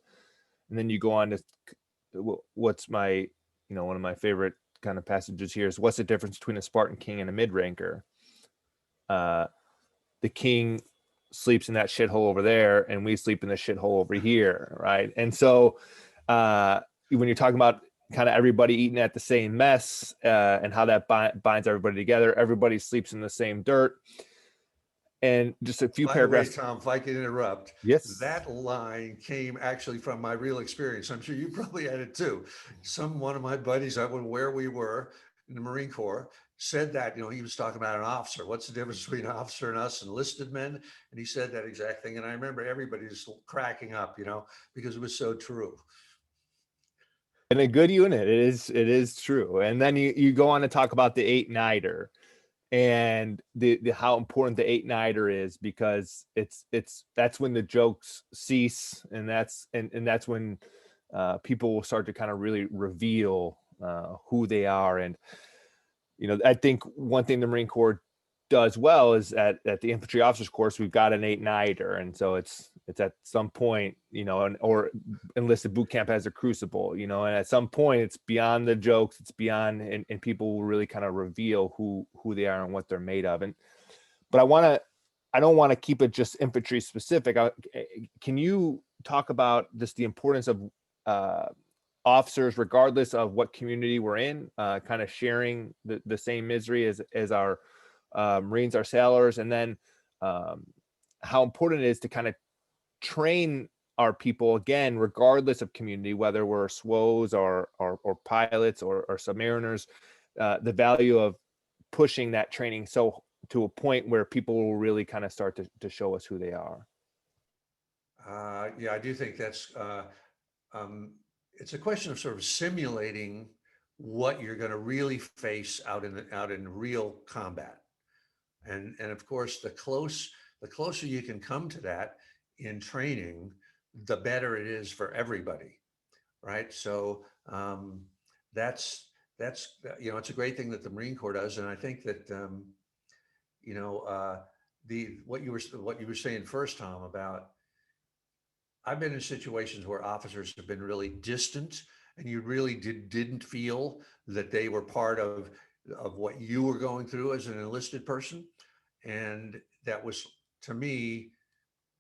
And then you go on to what's my, one of my favorite kind of passages here is, what's the difference between a Spartan king and a mid-ranker? The king sleeps in that shithole over there, and we sleep in the shithole over here, right? And so when you're talking about kind of everybody eating at the same mess and how that binds everybody together, everybody sleeps in the same dirt. And just a few paragraphs. By the way, Tom, if I can interrupt, yes, that line came actually from my real experience. I'm sure you probably had it too. One of my buddies, where we were in the Marine Corps, said that, he was talking about an officer. What's the difference between an officer and us enlisted men? And he said that exact thing. And I remember everybody just cracking up, because it was so true. In a good unit, it is true. And then you go on to talk about the 8-nighter and the how important the 8-nighter is, because that's when the jokes cease, and that's when people will start to kind of really reveal who they are. And I think one thing the Marine Corps does well is at the infantry officers course, we've got an 8-nighter. And so it's at some point, or enlisted boot camp has a crucible, and at some point it's beyond the jokes, it's beyond, and people will really kind of reveal who they are and what they're made of. But I don't want to keep it just infantry specific. Can you talk about just the importance of officers, regardless of what community we're in, kind of sharing the same misery as our Marines, our sailors, and then how important it is to kind of train our people, again, regardless of community, whether we're SWOs or pilots or submariners, the value of pushing that training so to a point where people will really kind of start to show us who they are. Yeah, I do think that's it's a question of sort of simulating what you're going to really face out in real combat, and of course the closer you can come to that in training, the better it is for everybody, right? So that's it's a great thing that the Marine Corps does, and I think that you know the what you were saying first, Tom, about I've been in situations where officers have been really distant, and you really didn't feel that they were part of what you were going through as an enlisted person. And that was, to me,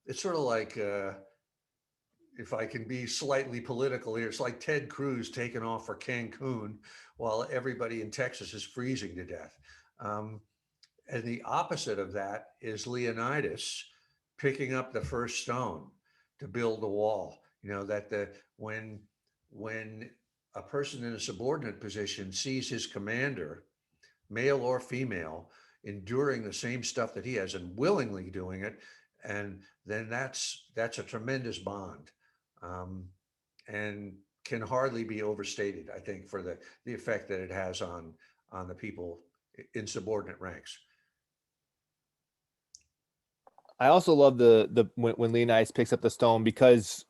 it's sort of like, if I can be slightly political here, it's like Ted Cruz taking off for Cancun while everybody in Texas is freezing to death. Um, and the opposite of that is Leonidas picking up the first stone to build the wall. That when a person in a subordinate position sees his commander, male or female, enduring the same stuff that he has and willingly doing it, and then that's a tremendous bond, um, and can hardly be overstated, I think, for the effect that it has on the people in subordinate ranks. I also love the when Leonidas picks up the stone, because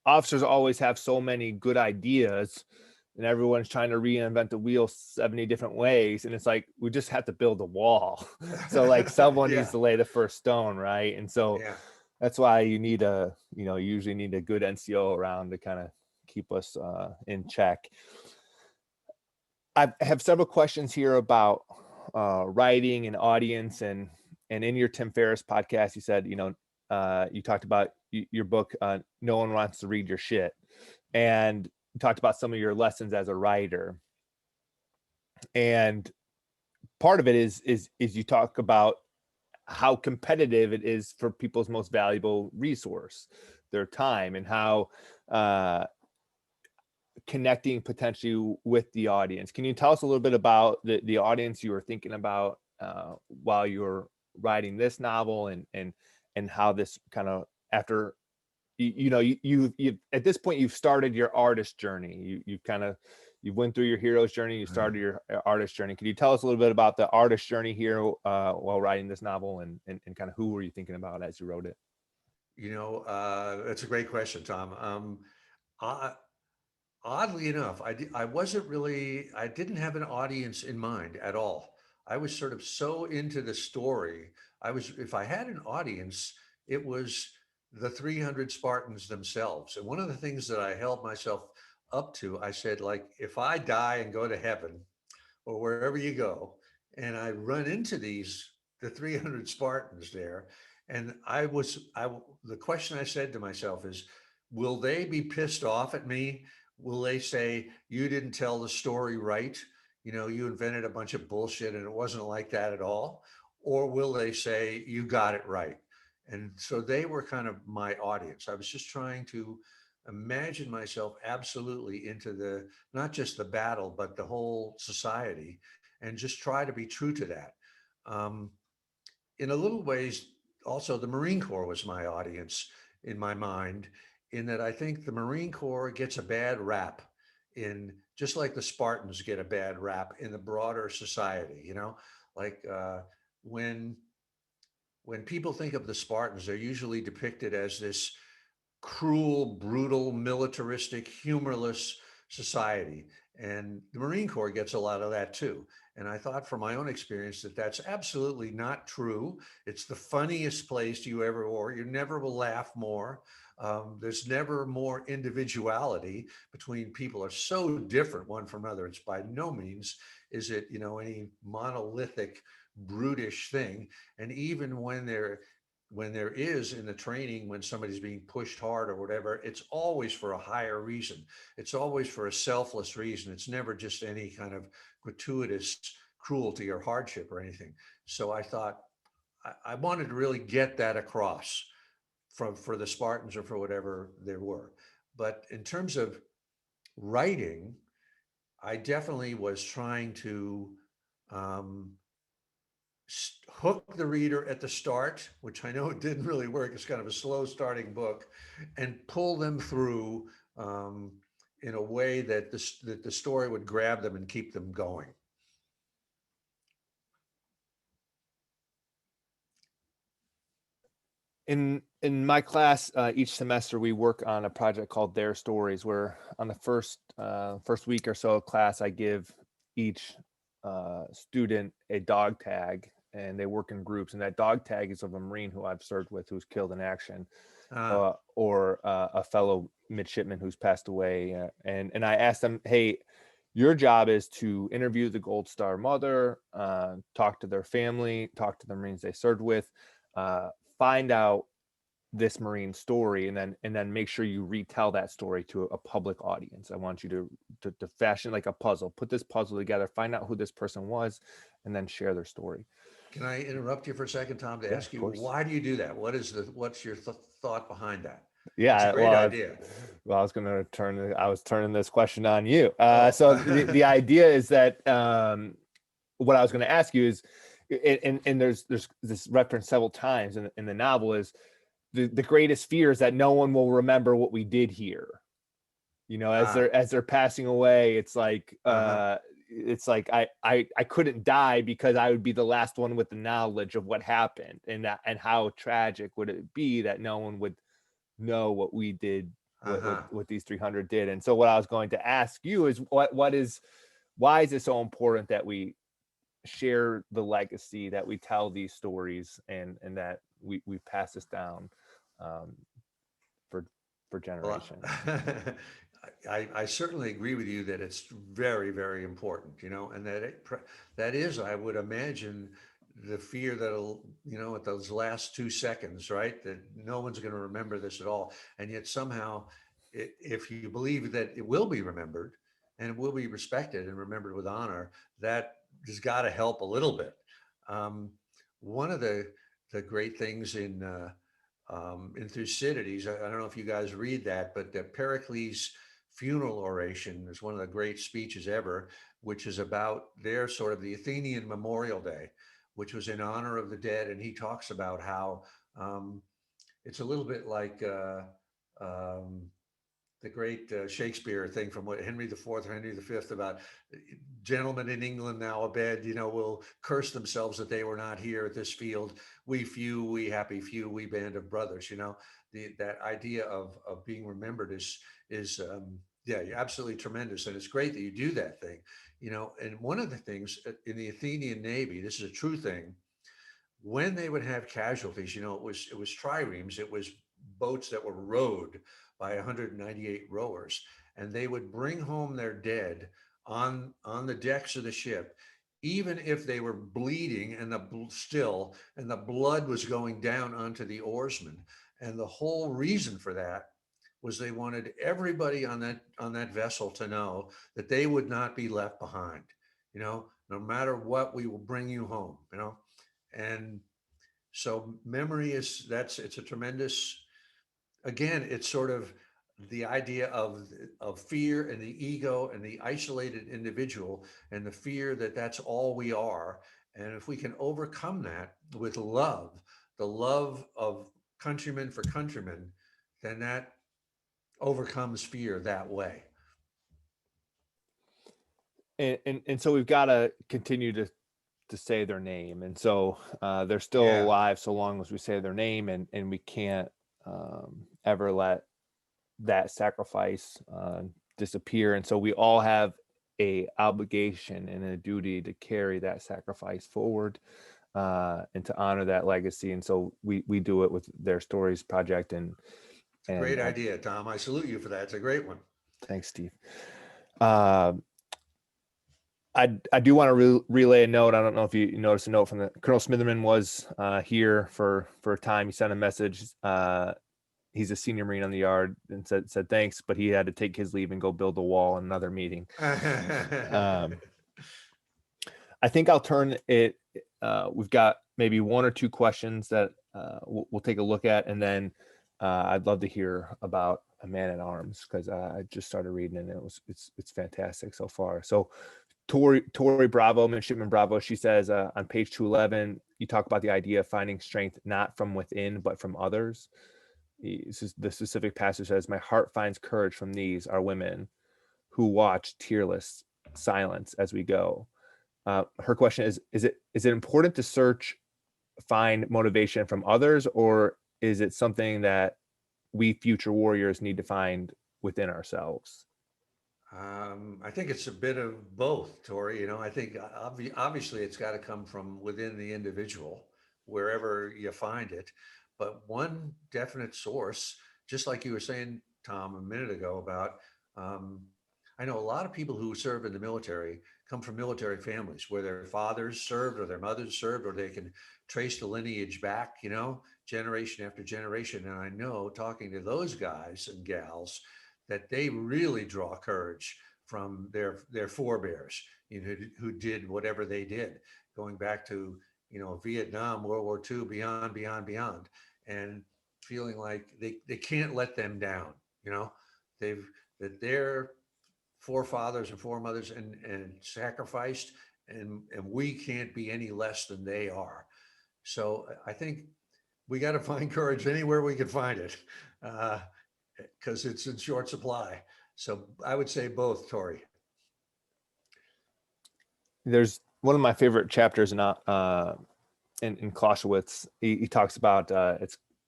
officers always have so many good ideas and everyone's trying to reinvent the wheel 70 different ways, and it's like, we just have to build a wall. So like someone needs Yeah, to lay the first stone, right? And so yeah. that's why you usually need a good NCO around to kind of keep us in check. I have several questions here about writing and audience, and in your Tim Ferriss podcast, you said, you talked about your book, No One Wants to Read Your Shit, and you talked about some of your lessons as a writer. And part of it is you talk about how competitive it is for people's most valuable resource, their time, and how connecting potentially with the audience. Can you tell us a little bit about the audience you were thinking about while you were writing this novel, and how this kind of, after you at this point you've started your artist journey, you went through your hero's journey, you started your artist journey. Can you tell us a little bit about the artist journey here while writing this novel, and kind of who were you thinking about as you wrote it? That's a great question, Tom. I, Oddly enough, I didn't have an audience in mind at all. I was sort of so into the story. If I had an audience, it was the 300 Spartans themselves. And one of the things that I held myself up to, I said, like, if I die and go to heaven or wherever you go, and I run into the 300 Spartans there, and the question I said to myself is, will they be pissed off at me? Will they say, you didn't tell the story right? You invented a bunch of bullshit and it wasn't like that at all. Or will they say, you got it right? And so they were kind of my audience. I was just trying to imagine myself absolutely into not just the battle, but the whole society, and just try to be true to that. Um, in a little ways, also the Marine Corps was my audience in my mind, in that I think the Marine Corps gets a bad rap, in just like the Spartans get a bad rap in the broader society. Like when people think of the Spartans, they're usually depicted as this cruel, brutal, militaristic, humorless society. And the Marine Corps gets a lot of that too. And I thought from my own experience that that's absolutely not true. It's the funniest place you ever were. You never will laugh more. There's never more individuality between people are so different one from another. It's by no means is it, any monolithic, brutish thing. And even when there is in the training, when somebody's being pushed hard or whatever, it's always for a higher reason. It's always for a selfless reason. It's never just any kind of gratuitous cruelty or hardship or anything. So I thought I wanted to really get that across for the Spartans or for whatever there were. But in terms of writing, I definitely was trying to um, hook the reader at the start, which I know it didn't really work. It's kind of a slow starting book, and pull them through um, in a way that the story would grab them and keep them going. In my class, each semester we work on a project called Their Stories, where on the first week or so of class, I give each student a dog tag, and they work in groups. And that dog tag is of a Marine who I've served with, who's killed in action, Ah, or a fellow midshipman who's passed away. And I asked them, hey, your job is to interview the Gold Star mother, talk to their family, talk to the Marines they served with, find out this Marine story, and then make sure you retell that story to a public audience. I want you to fashion like a puzzle, put this puzzle together, find out who this person was, and then share their story. can I interrupt you for a second, Tom, to Yeah, ask of you course. why do you do that? What's your thought behind that? It's a Yeah, great idea. I was gonna I was turning this question on you. Oh, So the idea is that what I was going to ask you is, and there's this reference several times in the novel, is the greatest fear is that no one will remember what we did here. As ah, they're passing away, it's like uh-huh, I couldn't die because I would be the last one with the knowledge of what happened, and how tragic would it be that no one would know what we did, uh-huh. what these 300 did. And so what I was going to ask you is why is it so important that we share the legacy, that we tell these stories, and that we pass this down, um, for Well, generations. I certainly agree with you that it's very, very important, and that is, I would imagine, the fear that'll, at those last 2 seconds, right? That no one's going to remember this at all. And yet somehow, if you believe that it will be remembered and it will be respected and remembered with honor, that has got to help a little bit. Um, One of the great things in Thucydides. I don't know if you guys read that, but Pericles' funeral oration is one of the great speeches ever, which is about their sort of the Athenian Memorial Day, which was in honor of the dead. And he talks about how it's a little bit like um, the great Shakespeare thing from what Henry IV or Henry V about gentlemen in England now abed, will curse themselves that they were not here at this field. We few, we happy few, we band of brothers. That idea of being remembered is yeah, absolutely tremendous, and it's great that you do that thing. And one of the things in the Athenian Navy, this is a true thing, when they would have casualties, it was triremes, it was boats that were rowed by 198 rowers, and they would bring home their dead on the decks of the ship, even if they were bleeding and the blood was going down onto the oarsmen. And the whole reason for that was they wanted everybody on that vessel to know that they would not be left behind. No matter what, we will bring you home. And so memory it's a tremendous, again, it's sort of the idea of fear and the ego and the isolated individual and the fear that that's all we are. And if we can overcome that with love, the love of countrymen for countrymen, then that overcomes fear that way. And so we've got to continue to say their name, and so they're still Yeah. alive so long as we say their name, and we can't ever let that sacrifice disappear. And so we all have a obligation and a duty to carry that sacrifice forward, and to honor that legacy. And so we do it with Their Stories Project. It's a great idea, Tom. I salute you for that. It's a great one. Thanks, Steve. I do want to relay a note. I don't know if you noticed a note from Colonel Smitherman was here for a time. He sent a message. He's a senior Marine on the yard, and said thanks, but he had to take his leave and go build a wall in another meeting. I think I'll turn it. We've got maybe one or two questions that we'll take a look at, and then I'd love to hear about A Man at Arms, because I just started reading it, and it's fantastic so far. So Tori Bravo, Midshipman Bravo, she says on page 211, you talk about the idea of finding strength not from within, but from others. The specific passage says, "My heart finds courage from these, our women, who watch tearless silence as we go." Her question is it important to find motivation from others, or is it something that we future warriors need to find within ourselves? I think it's a bit of both, Tori. I think obviously it's got to come from within the individual, wherever you find it. But one definite source, just like you were saying, Tom, a minute ago about, I know a lot of people who serve in the military come from military families where their fathers served or their mothers served, or they can trace the lineage back, generation after generation. And I know, talking to those guys and gals, that they really draw courage from their forebears, who did whatever they did, going back to, Vietnam, World War II, beyond, and feeling like they can't let them down. That their forefathers and foremothers and sacrificed, and we can't be any less than they are. So I think we got to find courage anywhere we can find it. Because it's in short supply. So I would say both, Tori. There's one of my favorite chapters in Clausewitz. He talks about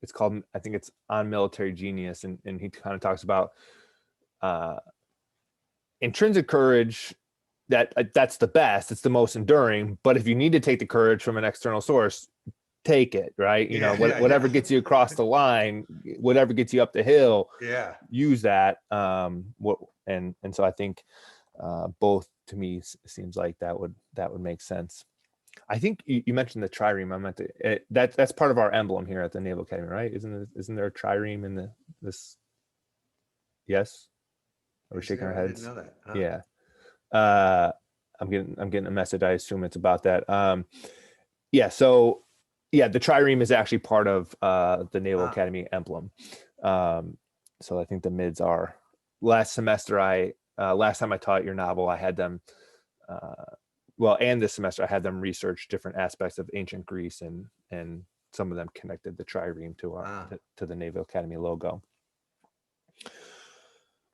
it's called, I think it's On Military Genius, and he kind of talks about intrinsic courage. That's the best. It's the most enduring. But if you need to take the courage from an external source, take it, right? Whatever gets you across the line, whatever gets you up the hill, use that. And so I think both, to me, seems like that would make sense. I think you mentioned the trireme. I meant to, that's part of our emblem here at the Naval Academy, right? Isn't there a trireme in this? Yes. Are we shaking our heads? I didn't know that. Huh? Yeah. I'm getting a message. I assume it's about that. Yeah. So yeah, the trireme is actually part of the Naval Academy emblem. So I think the mids are. Last semester, last time I taught your novel, I had them. And this semester I had them research different aspects of ancient Greece, and some of them connected the trireme to the Naval Academy logo.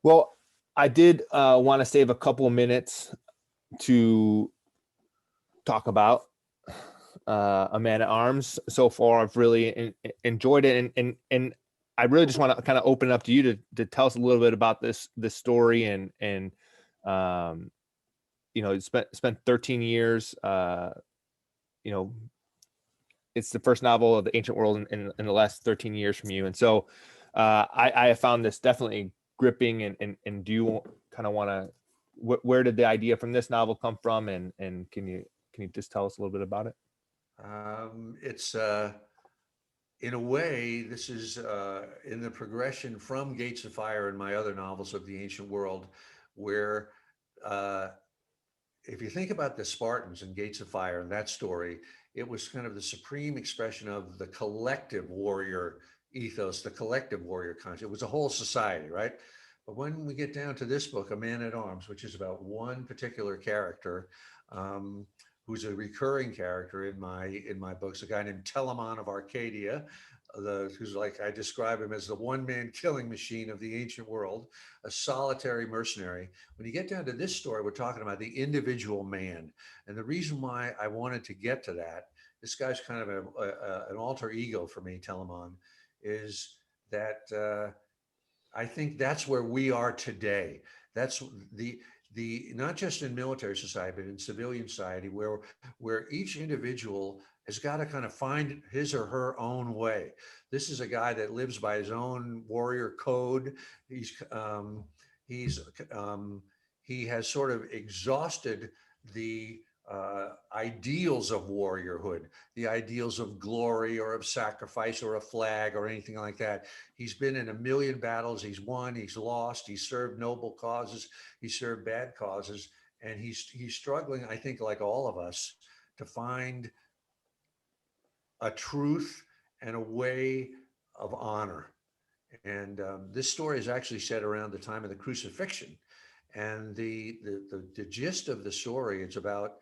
Well, I did want to save a couple of minutes to talk about A Man at Arms. So far, I've really enjoyed it, and I really just want to kind of open it up to you to tell us a little bit about this story, and spent 13 years. It's the first novel of the ancient world in the last 13 years from you, and so I have found this definitely gripping. And do you kind of want to? Where did the idea from this novel come from, and can you just tell us a little bit about it? It's in a way, this is in the progression from Gates of Fire and my other novels of the ancient world, where if you think about the Spartans and Gates of Fire and that story, it was kind of the supreme expression of the collective warrior ethos, the collective warrior concept. It was a whole society, right? But when we get down to this book, A Man at Arms, which is about one particular character, who's a recurring character in my books, a guy named Telamon of Arcadia, who's like, I describe him as the one-man killing machine of the ancient world, a solitary mercenary. When you get down to this story, we're talking about the individual man. And the reason why I wanted to get to that, this guy's kind of an alter ego for me, Telamon, is that I think that's where we are today. That's the not just in military society, but in civilian society, where each individual has got to kind of find his or her own way. This is a guy that lives by his own warrior code. He's he has sort of exhausted the ideals of warriorhood, the ideals of glory or of sacrifice or a flag or anything like that. He's been in a million battles. He's won. He's lost. He's served noble causes. He served bad causes, and he's struggling. I think, like all of us, to find a truth and a way of honor. And this story is actually set around the time of the crucifixion. And the gist of the story, it's about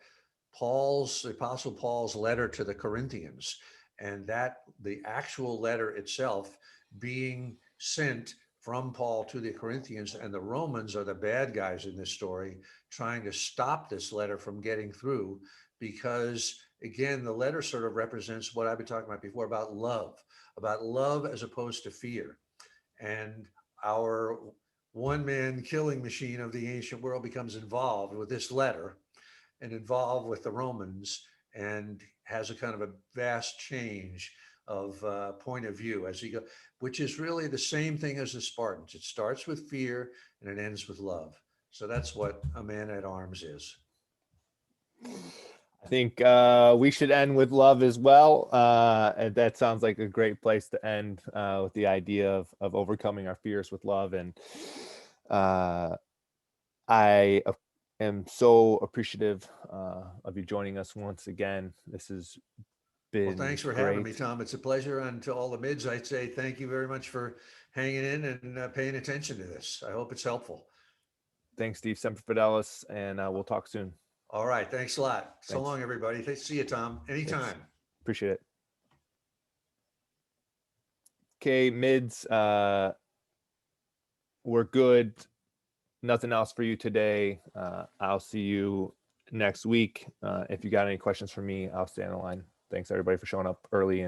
the Apostle Paul's letter to the Corinthians, and that the actual letter itself being sent from Paul to the Corinthians, and the Romans are the bad guys in this story, trying to stop this letter from getting through, because again, the letter sort of represents what I've been talking about before about love as opposed to fear. And our one man killing machine of the ancient world becomes involved with this letter and involved with the Romans, and has a kind of a vast change of point of view as he go, which is really the same thing as the Spartans. It starts with fear and it ends with love. So that's what a man at arms is. I think we should end with love as well. And that sounds like a great place to end, with the idea of overcoming our fears with love. And I am so appreciative of you joining us once again. This has Well, been thanks for having me, great. Tom. It's a pleasure. And to all the mids, I'd say thank you very much for hanging in and paying attention to this. I hope it's helpful. Thanks, Steve. Semper Fidelis, and we'll talk soon. All right. Thanks a lot. So Thanks. long, everybody. See you, Tom. Thanks. Anytime. Appreciate it. Okay, mids, we're good. Nothing else for you today. I'll see you next week. If you got any questions for me, I'll stay on the line. Thanks everybody for showing up early